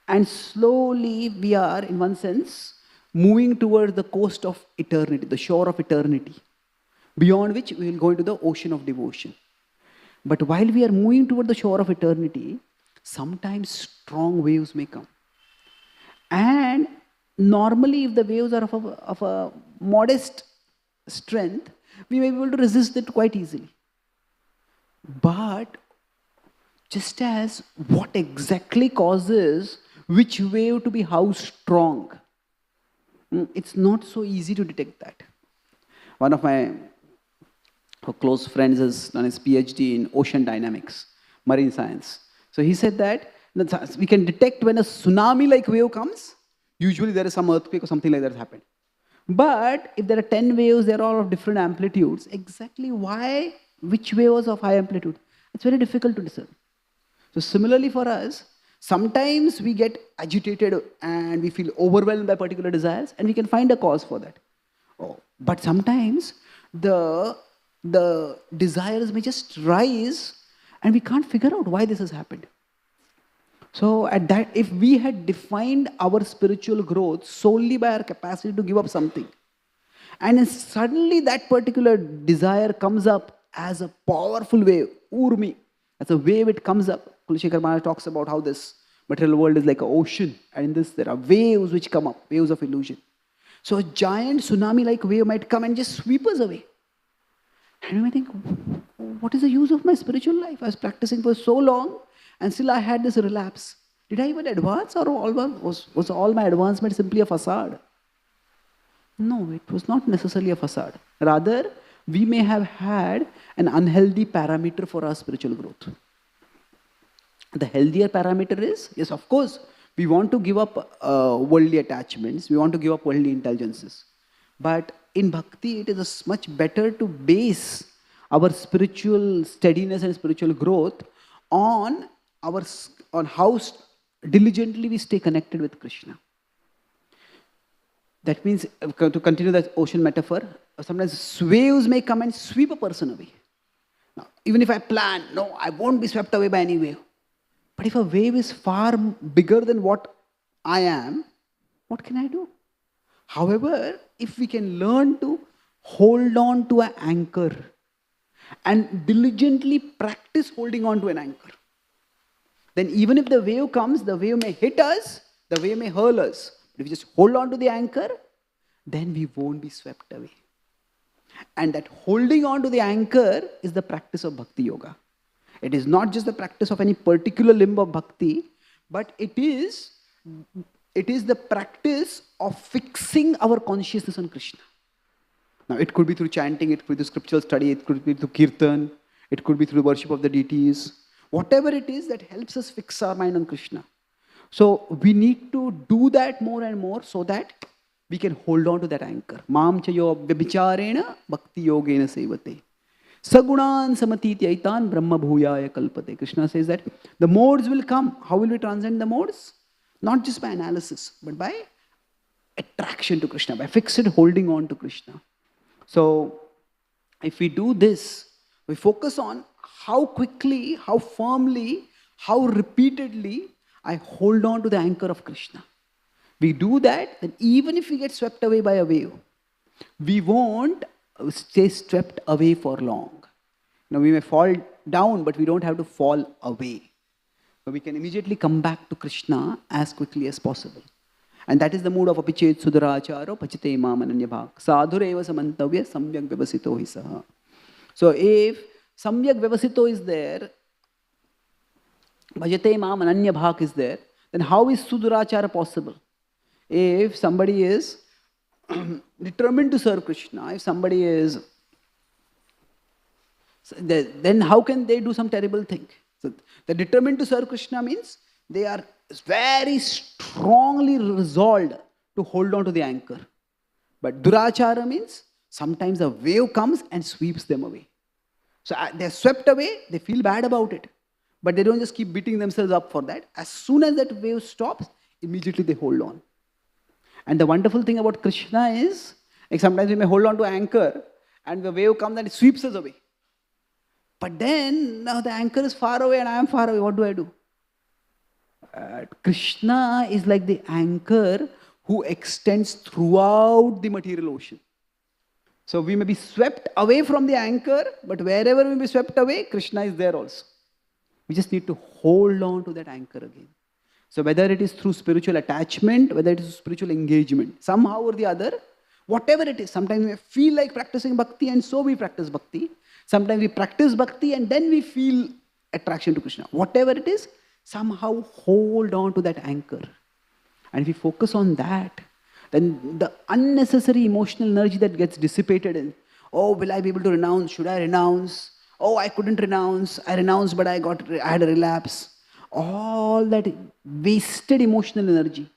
And slowly we are, in one sense, moving towards the coast of eternity, the shore of eternity, beyond which we will go into the ocean of devotion. But while we are moving toward the shore of eternity, sometimes strong waves may come. And normally, if the waves are of a modest strength, we may be able to resist it quite easily. But just as what exactly causes which wave to be how strong, it's not so easy to detect that. One of my close friends has done his PhD in ocean dynamics, marine science. So he said that we can detect when a tsunami-like wave comes, usually there is some earthquake or something like that has happened. But if there are 10 waves, they're all of different amplitudes. Exactly why, which wave was of high amplitude? It's very difficult to discern. So similarly for us, sometimes we get agitated and we feel overwhelmed by particular desires and we can find a cause for that. But sometimes the desires may just rise and we can't figure out why this has happened. So at that, if we had defined our spiritual growth solely by our capacity to give up something, and then suddenly that particular desire comes up as a powerful wave, urmi, as a wave it comes up. Kulishekar Maharaj talks about how this material world is like an ocean, and in this there are waves which come up, waves of illusion. So a giant tsunami-like wave might come and just sweep us away. And you may think, what is the use of my spiritual life? I was practicing for so long, and still I had this relapse. Did I even advance, or was all my advancement simply a facade? No, it was not necessarily a facade. Rather, we may have had an unhealthy parameter for our spiritual growth. The healthier parameter is, yes, of course, we want to give up worldly attachments, we want to give up worldly indulgences. But in bhakti, it is much better to base our spiritual steadiness and spiritual growth on how diligently we stay connected with Krishna. That means, to continue that ocean metaphor, sometimes waves may come and sweep a person away. Now, even if I plan, no, I won't be swept away by any wave. But if a wave is far bigger than what I am, what can I do? However, if we can learn to hold on to an anchor and diligently practice holding on to an anchor, then even if the wave comes, the wave may hit us, the wave may hurl us. But if we just hold on to the anchor, then we won't be swept away. And that holding on to the anchor is the practice of bhakti yoga. It is not just the practice of any particular limb of bhakti, but it is the practice of fixing our consciousness on Krishna. Now, it could be through chanting, it could be through scriptural study, it could be through kirtan, it could be through the worship of the deities. Whatever it is that helps us fix our mind on Krishna. So we need to do that more and more so that we can hold on to that anchor. Mam chayo vyabhicharena bhakti yogena sevate. Sagunan samatitya brahma bhuyaya kalpate. Krishna says that the modes will come. How will we transcend the modes? Not just by analysis, but by attraction to Krishna, by fixed holding on to Krishna. So if we do this, we focus on how quickly, how firmly, how repeatedly I hold on to the anchor of Krishna. We do that, then even if we get swept away by a wave, we won't stay swept away for long. Now we may fall down, but we don't have to fall away. So we can immediately come back to Krishna as quickly as possible. And that is the mood of apichet sudaracharo pachite mamananya bhak. Sadhureva samantavya samyak vyavasito hi saha. So if samyak vyavasito is there, bhajate mamananya bhak is there, then how is sudurachara possible? If somebody is determined to serve Krishna, if somebody is, then how can they do some terrible thing? So they're determined to serve Krishna means they are very strongly resolved to hold on to the anchor. But durachara means sometimes a wave comes and sweeps them away. So they're swept away, they feel bad about it. But they don't just keep beating themselves up for that. As soon as that wave stops, immediately they hold on. And the wonderful thing about Krishna is, like sometimes we may hold on to anchor and the wave comes and it sweeps us away. But then, now the anchor is far away and I am far away, what do I do? Krishna is like the anchor who extends throughout the material ocean. So we may be swept away from the anchor, but wherever we may be swept away, Krishna is there also. We just need to hold on to that anchor again. So whether it is through spiritual attachment, whether it is spiritual engagement, somehow or the other, whatever it is, sometimes we feel like practicing bhakti and so we practice bhakti. Sometimes we practice bhakti and then we feel attraction to Krishna. Whatever it is, somehow hold on to that anchor. And if we focus on that, then the unnecessary emotional energy that gets dissipated in, oh, will I be able to renounce? Should I renounce? Oh, I couldn't renounce. I renounced, but I had a relapse. All that wasted emotional energy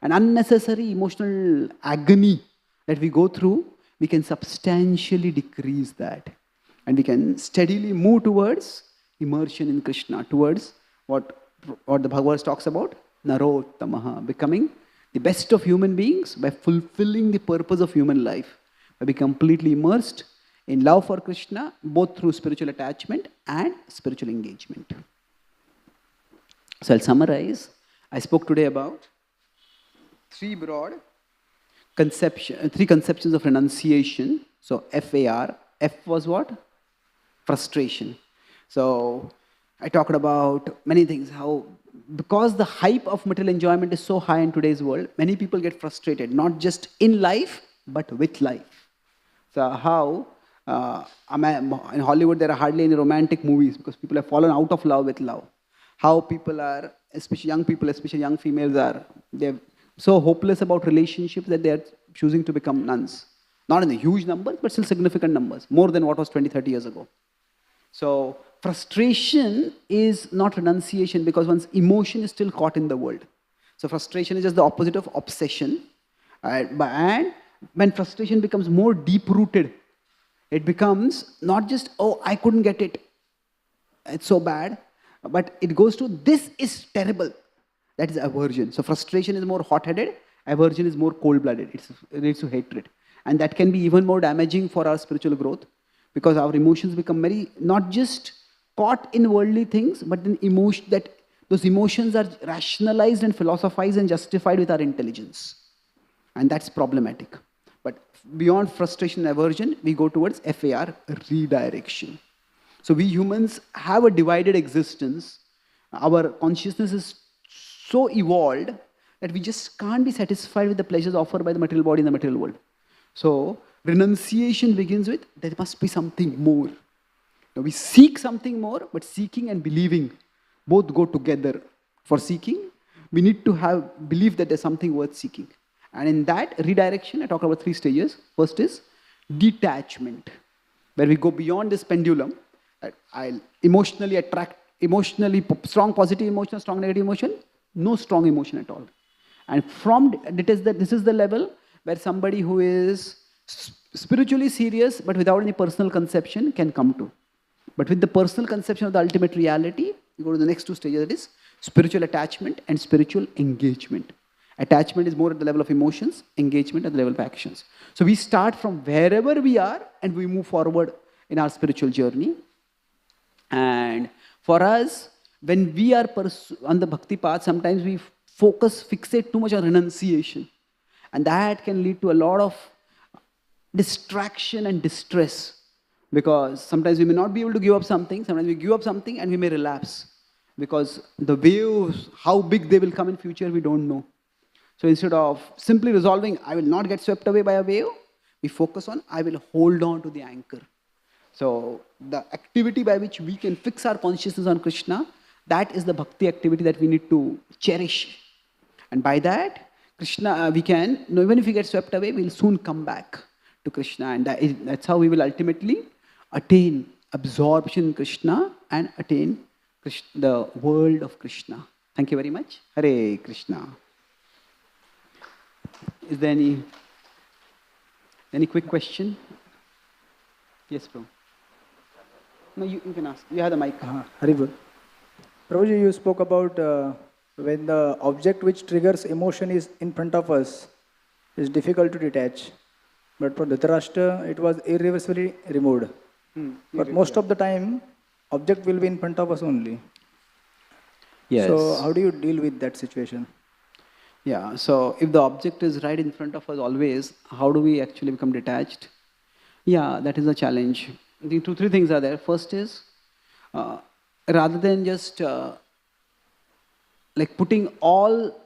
and unnecessary emotional agony that we go through, we can substantially decrease that. And we can steadily move towards immersion in Krishna, towards what the Bhagavad talks about, Narottamaha, becoming the best of human beings by fulfilling the purpose of human life, by being completely immersed in love for Krishna, both through spiritual attachment and spiritual engagement. So I'll summarize. I spoke today about three conceptions of renunciation. So FAR. F was what? Frustration. So I talked about many things, how because the hype of material enjoyment is so high in today's world, many people get frustrated, not just in life, but with life. So how in Hollywood there are hardly any romantic movies because people have fallen out of love with love. How people are, especially young people, especially young females they're so hopeless about relationships that they are choosing to become nuns. Not in the huge numbers, but still significant numbers, more than what was 20, 30 years ago. So frustration is not renunciation because one's emotion is still caught in the world. So frustration is just the opposite of obsession. And when frustration becomes more deep-rooted, it becomes not just, oh, I couldn't get it, it's so bad, but it goes to, this is terrible. That is aversion. So frustration is more hot-headed, aversion is more cold-blooded. It leads to hatred. And that can be even more damaging for our spiritual growth because our emotions become very, not just caught in worldly things, but then those emotions are rationalized and philosophized and justified with our intelligence. And that's problematic. But beyond frustration and aversion, we go towards FAR, redirection. So we humans have a divided existence. Our consciousness is so evolved that we just can't be satisfied with the pleasures offered by the material body in the material world. So renunciation begins with, there must be something more. Now we seek something more, but seeking and believing both go together. For seeking, we need to have belief that there's something worth seeking. And in that redirection, I talk about 3 stages. First is detachment, where we go beyond this pendulum. I'll emotionally attract, strong positive emotion, strong negative emotion, no strong emotion at all. And this is the level where somebody who is spiritually serious but without any personal conception can come to. But with the personal conception of the ultimate reality, you go to the next 2 stages, that is spiritual attachment and spiritual engagement. Attachment is more at the level of emotions, engagement at the level of actions. So we start from wherever we are and we move forward in our spiritual journey. And for us, when we are on the bhakti path, sometimes we fixate too much on renunciation. And that can lead to a lot of distraction and distress. Because sometimes we may not be able to give up something, sometimes we give up something and we may relapse. Because the waves, how big they will come in future, we don't know. So instead of simply resolving, I will not get swept away by a wave, we focus on, I will hold on to the anchor. So the activity by which we can fix our consciousness on Krishna, that is the bhakti activity that we need to cherish. And by that, Krishna, we can, even if we get swept away, we'll soon come back to Krishna. And that's how we will ultimately attain absorption in Krishna and attain the world of Krishna. Thank you very much. Hare Krishna. Is there any quick question? Yes, bro. No, you can ask. You have the mic. Haribol. Prabhuji, you spoke about when the object which triggers emotion is in front of us, is difficult to detach. But for Dhritarashtra, it was irreversibly removed. But most of the time, object will be in front of us only. Yes. So how do you deal with that situation? Yeah, so if the object is right in front of us always, how do we actually become detached? Yeah, that is a challenge. I think 2-3 things are there. First is, rather than just like putting all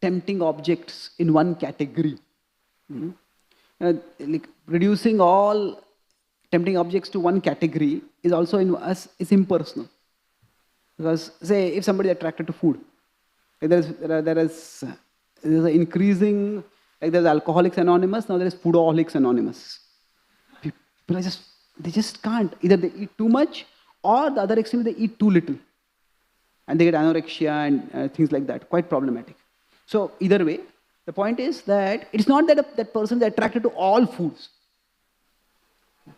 tempting objects in one category, like reducing all tempting objects to one category is also in us is impersonal. Because say if somebody is attracted to food, there is an increasing, like there's Alcoholics Anonymous, now there is Foodaholics Anonymous. People are they just can't. Either they eat too much, or the other extreme, they eat too little. And they get anorexia and things like that, quite problematic. So either way, the point is that it's not that that person is attracted to all foods.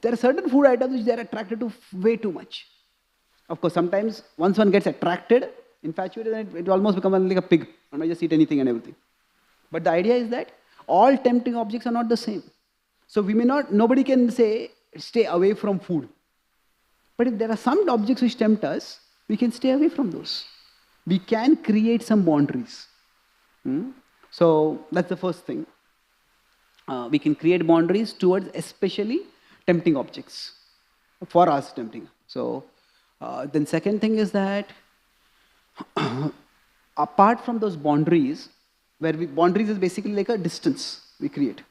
There are certain food items which they are attracted to way too much. Of course, sometimes once one gets attracted, infatuated, then it almost becomes like a pig. And I just eat anything and everything. But the idea is that all tempting objects are not the same. So we may not, nobody can say, stay away from food. But if there are some objects which tempt us, we can stay away from those. We can create some boundaries. So that's the first thing. We can create boundaries towards especially tempting objects. For us, tempting. So then second thing is that apart from those boundaries, boundaries is basically like a distance we create.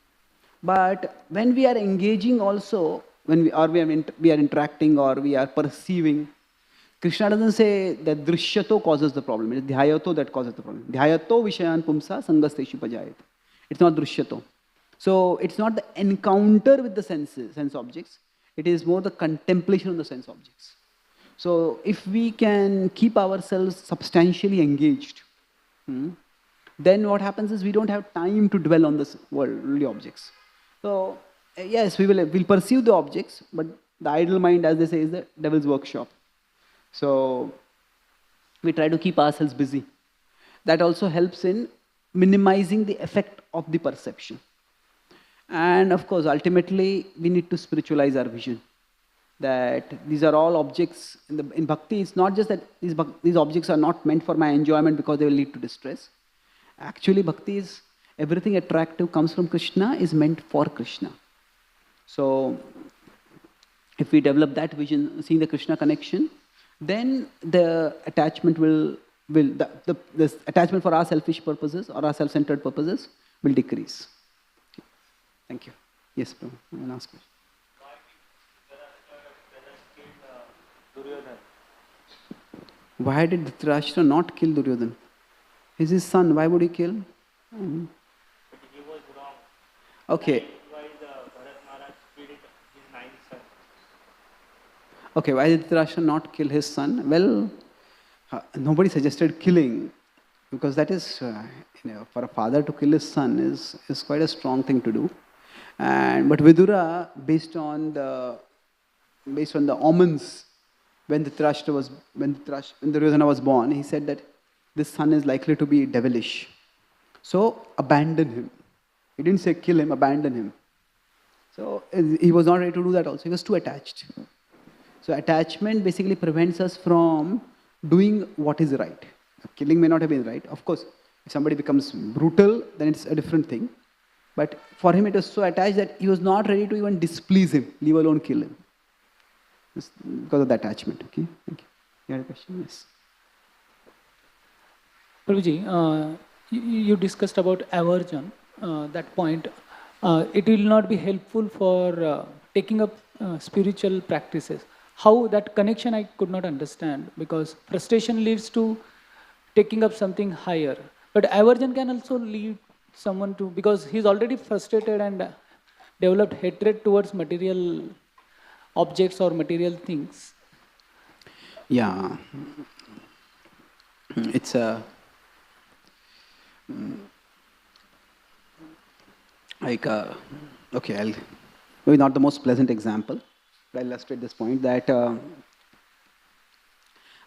But when we are engaging also, when we are interacting or we are perceiving, Krishna doesn't say that drishyato causes the problem. It is dhyayato that causes the problem. Dhyayato vishayan pumsa sangasteshu pajayate. It's not drishyato. So it's not the encounter with the sense objects. It is more the contemplation of the sense objects. So if we can keep ourselves substantially engaged, then what happens is we don't have time to dwell on this worldly objects. So yes, we'll perceive the objects, but the idle mind, as they say, is the devil's workshop. So we try to keep ourselves busy. That also helps in minimizing the effect of the perception. And of course, ultimately, we need to spiritualize our vision. That these are all objects. In bhakti, it's not just that these objects are not meant for my enjoyment because they will lead to distress. Actually, bhakti is everything attractive comes from Krishna is meant for Krishna. So if we develop that vision, seeing the Krishna connection, then the attachment the attachment for our selfish purposes or our self-centered purposes will decrease. Thank you. Yes, bro. I will ask you. Why did Dhritarashtra not kill Duryodhana? He's his son. Why would he kill? But he was wrong. Okay. Why Bharat Maharaj killed his 9th son? Okay, why did Dhritarashtra not kill his son? Well, nobody suggested killing, because that is, for a father to kill his son is quite a strong thing to do. But Vidura, based on the omens, when Duryodhana was born, he said that this son is likely to be devilish. So abandon him. He didn't say kill him, abandon him. So he was not ready to do that also. He was too attached. So attachment basically prevents us from doing what is right. Killing may not have been right. Of course, if somebody becomes brutal, then it's a different thing. But for him it was so attached that he was not ready to even displease him, leave alone kill him. Just because of the attachment. Okay, thank you. You had a question? Yes. Prabhuji, you discussed about aversion, that point. It will not be helpful for taking up spiritual practices. How that connection I could not understand, because frustration leads to taking up something higher. But aversion can also lead someone to, because he's already frustrated and developed hatred towards material objects or material things. Yeah. It's a... okay, maybe not the most pleasant example, but I'll illustrate this point that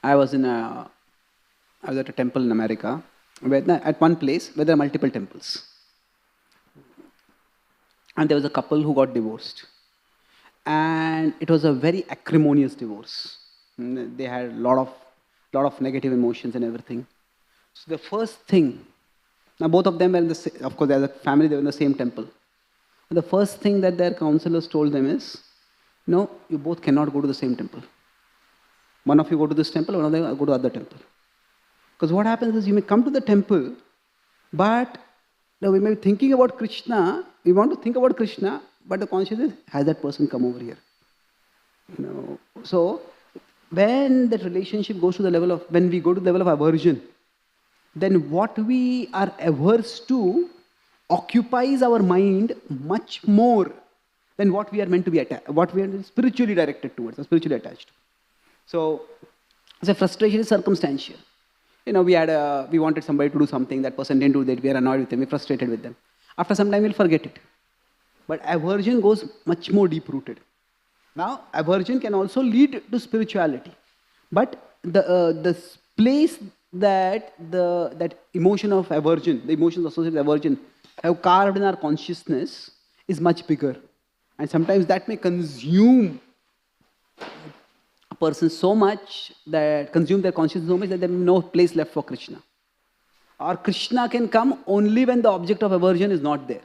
I was at a temple in America, at one place where there are multiple temples. And there was a couple who got divorced. And it was a very acrimonious divorce. They had a lot of negative emotions and everything. So the first thing, now both of them were in the same, of course as a family they were in the same temple. And the first thing that their counselors told them is, no, you both cannot go to the same temple. One of you go to this temple, one of them go to the other temple. Because what happens is you may come to the temple, but we may be thinking about Krishna, we want to think about Krishna, but the consciousness is, has that person come over here? So when that relationship goes to the level of, when we go to the level of aversion, then what we are averse to occupies our mind much more than what we are meant to be what we are spiritually directed towards, or spiritually attached to. So, the frustration is circumstantial. We wanted somebody to do something, that person didn't do that, we are annoyed with them, we're frustrated with them. After some time, we'll forget it. But aversion goes much more deep-rooted. Now, aversion can also lead to spirituality. But the place that that emotion of aversion, the emotions associated with aversion, have carved in our consciousness is much bigger. And sometimes that may consume a person so much, consume their consciousness so much that there is no place left for Krishna. Or Krishna can come only when the object of aversion is not there.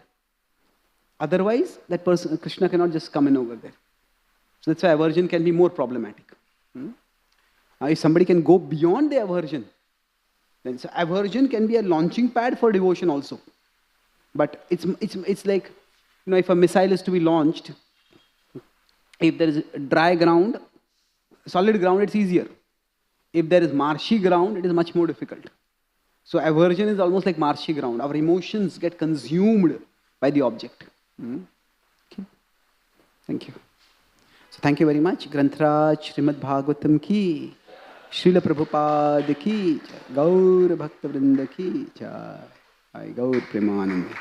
Otherwise, that person, Krishna cannot just come in over there. So that's why aversion can be more problematic. If somebody can go beyond the aversion, then so aversion can be a launching pad for devotion also. But it's like, if a missile is to be launched, if there is dry ground, solid ground, it's easier. If there is marshy ground, it is much more difficult. So aversion is almost like marshy ground. Our emotions get consumed by the object. Okay. Thank you. So thank you very much. Grantraj Srimad Bhagavatam ki, Srila Prabhupada ki, Gaur Bhakta Vrinda ki, Gaur Premanand.